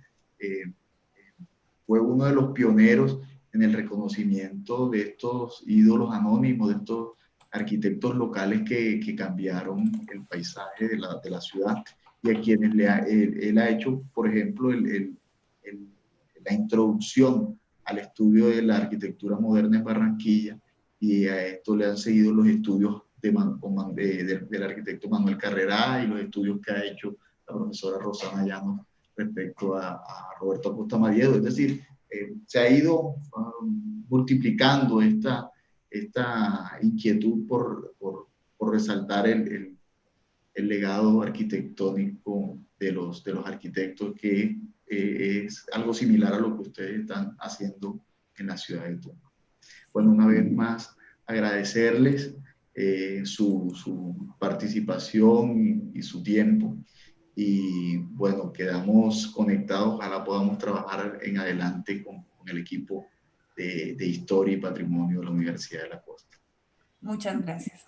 fue uno de los pioneros en el reconocimiento de estos ídolos anónimos, de estos arquitectos locales que cambiaron el paisaje de la ciudad y a quienes él ha hecho, por ejemplo, la introducción al estudio de la arquitectura moderna en Barranquilla, y a esto le han seguido los estudios del arquitecto Manuel Carrera y los estudios que ha hecho la profesora Rosana Llanos respecto a Roberto Acosta Madiedo. Es decir, se ha ido multiplicando esta inquietud por resaltar el legado arquitectónico de los arquitectos, que es algo similar a lo que ustedes están haciendo en la ciudad de Tunja. Bueno, una vez más, agradecerles su participación y su tiempo. Y bueno, quedamos conectados, ojalá podamos trabajar en adelante con el equipo de Historia y Patrimonio de la Universidad de la Costa. Muchas gracias.